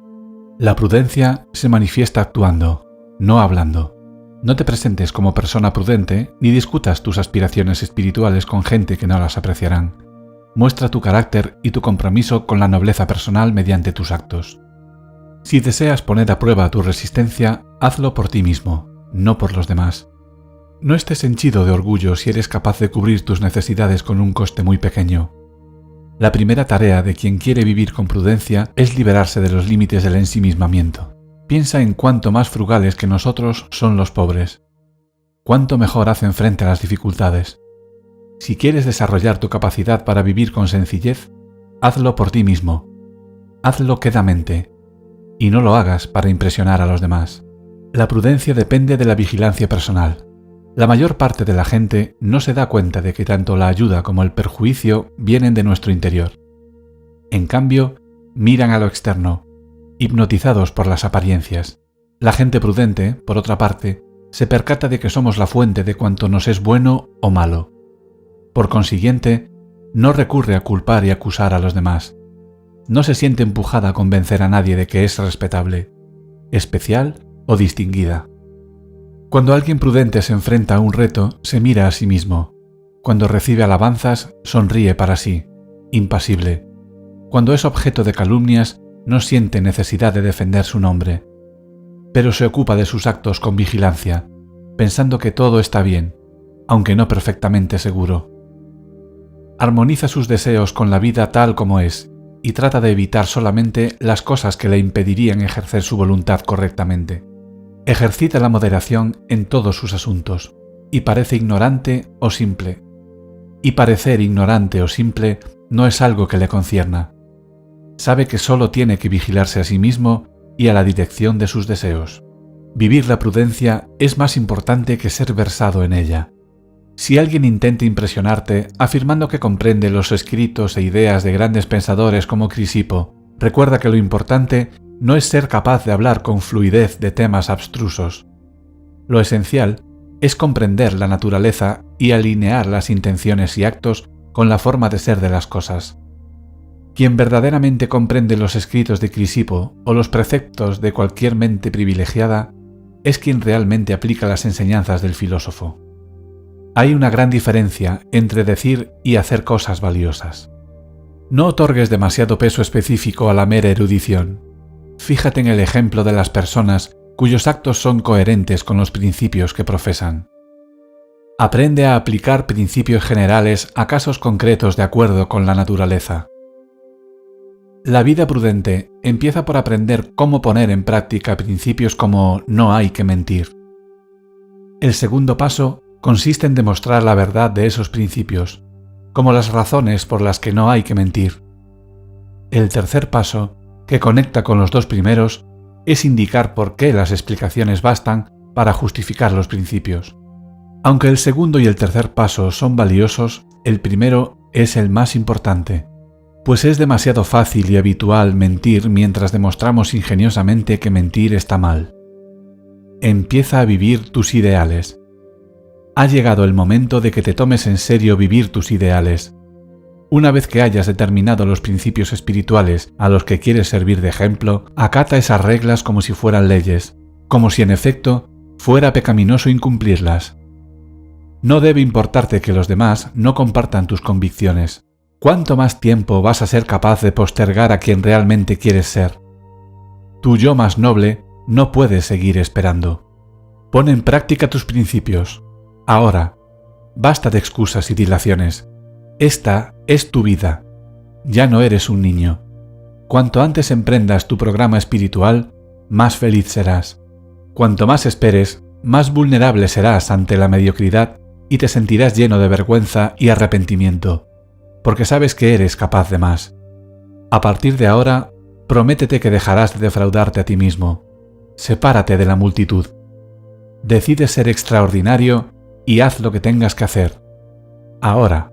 La prudencia se manifiesta actuando, no hablando. No te presentes como persona prudente ni discutas tus aspiraciones espirituales con gente que no las apreciarán. Muestra tu carácter y tu compromiso con la nobleza personal mediante tus actos. Si deseas poner a prueba tu resistencia, hazlo por ti mismo, no por los demás. No estés henchido de orgullo si eres capaz de cubrir tus necesidades con un coste muy pequeño. La primera tarea de quien quiere vivir con prudencia es liberarse de los límites del ensimismamiento. Piensa en cuánto más frugales que nosotros son los pobres. Cuánto mejor hacen frente a las dificultades. Si quieres desarrollar tu capacidad para vivir con sencillez, hazlo por ti mismo. Hazlo quedamente. Y no lo hagas para impresionar a los demás. La prudencia depende de la vigilancia personal. La mayor parte de la gente no se da cuenta de que tanto la ayuda como el perjuicio vienen de nuestro interior. En cambio, miran a lo externo, hipnotizados por las apariencias. La gente prudente, por otra parte, se percata de que somos la fuente de cuanto nos es bueno o malo. Por consiguiente, no recurre a culpar y acusar a los demás. No se siente empujada a convencer a nadie de que es respetable, especial o distinguida. Cuando alguien prudente se enfrenta a un reto, se mira a sí mismo. Cuando recibe alabanzas, sonríe para sí, impasible. Cuando es objeto de calumnias, no siente necesidad de defender su nombre. Pero se ocupa de sus actos con vigilancia, pensando que todo está bien, aunque no perfectamente seguro. Armoniza sus deseos con la vida tal como es y trata de evitar solamente las cosas que le impedirían ejercer su voluntad correctamente. Ejercita la moderación en todos sus asuntos, y parece ignorante o simple. Y parecer ignorante o simple no es algo que le concierna. Sabe que solo tiene que vigilarse a sí mismo y a la dirección de sus deseos. Vivir la prudencia es más importante que ser versado en ella. Si alguien intenta impresionarte afirmando que comprende los escritos e ideas de grandes pensadores como Crisipo, recuerda que lo importante no es ser capaz de hablar con fluidez de temas abstrusos. Lo esencial es comprender la naturaleza y alinear las intenciones y actos con la forma de ser de las cosas. Quien verdaderamente comprende los escritos de Crisipo o los preceptos de cualquier mente privilegiada es quien realmente aplica las enseñanzas del filósofo. Hay una gran diferencia entre decir y hacer cosas valiosas. No otorgues demasiado peso específico a la mera erudición. Fíjate en el ejemplo de las personas cuyos actos son coherentes con los principios que profesan. Aprende a aplicar principios generales a casos concretos de acuerdo con la naturaleza. La vida prudente empieza por aprender cómo poner en práctica principios como no hay que mentir. El segundo paso consiste en demostrar la verdad de esos principios, como las razones por las que no hay que mentir. El tercer paso, que conecta con los dos primeros, es indicar por qué las explicaciones bastan para justificar los principios. Aunque el segundo y el tercer paso son valiosos, el primero es el más importante, pues es demasiado fácil y habitual mentir mientras demostramos ingeniosamente que mentir está mal. Empieza a vivir tus ideales. Ha llegado el momento de que te tomes en serio vivir tus ideales. Una vez que hayas determinado los principios espirituales a los que quieres servir de ejemplo, acata esas reglas como si fueran leyes, como si en efecto fuera pecaminoso incumplirlas. No debe importarte que los demás no compartan tus convicciones. ¿Cuánto más tiempo vas a ser capaz de postergar a quien realmente quieres ser? Tu yo más noble no puede seguir esperando. Pon en práctica tus principios. Ahora, basta de excusas y dilaciones. Esta es tu vida. Ya no eres un niño. Cuanto antes emprendas tu programa espiritual, más feliz serás. Cuanto más esperes, más vulnerable serás ante la mediocridad y te sentirás lleno de vergüenza y arrepentimiento, porque sabes que eres capaz de más. A partir de ahora, prométete que dejarás de defraudarte a ti mismo. Sepárate de la multitud. Decide ser extraordinario y haz lo que tengas que hacer. Ahora.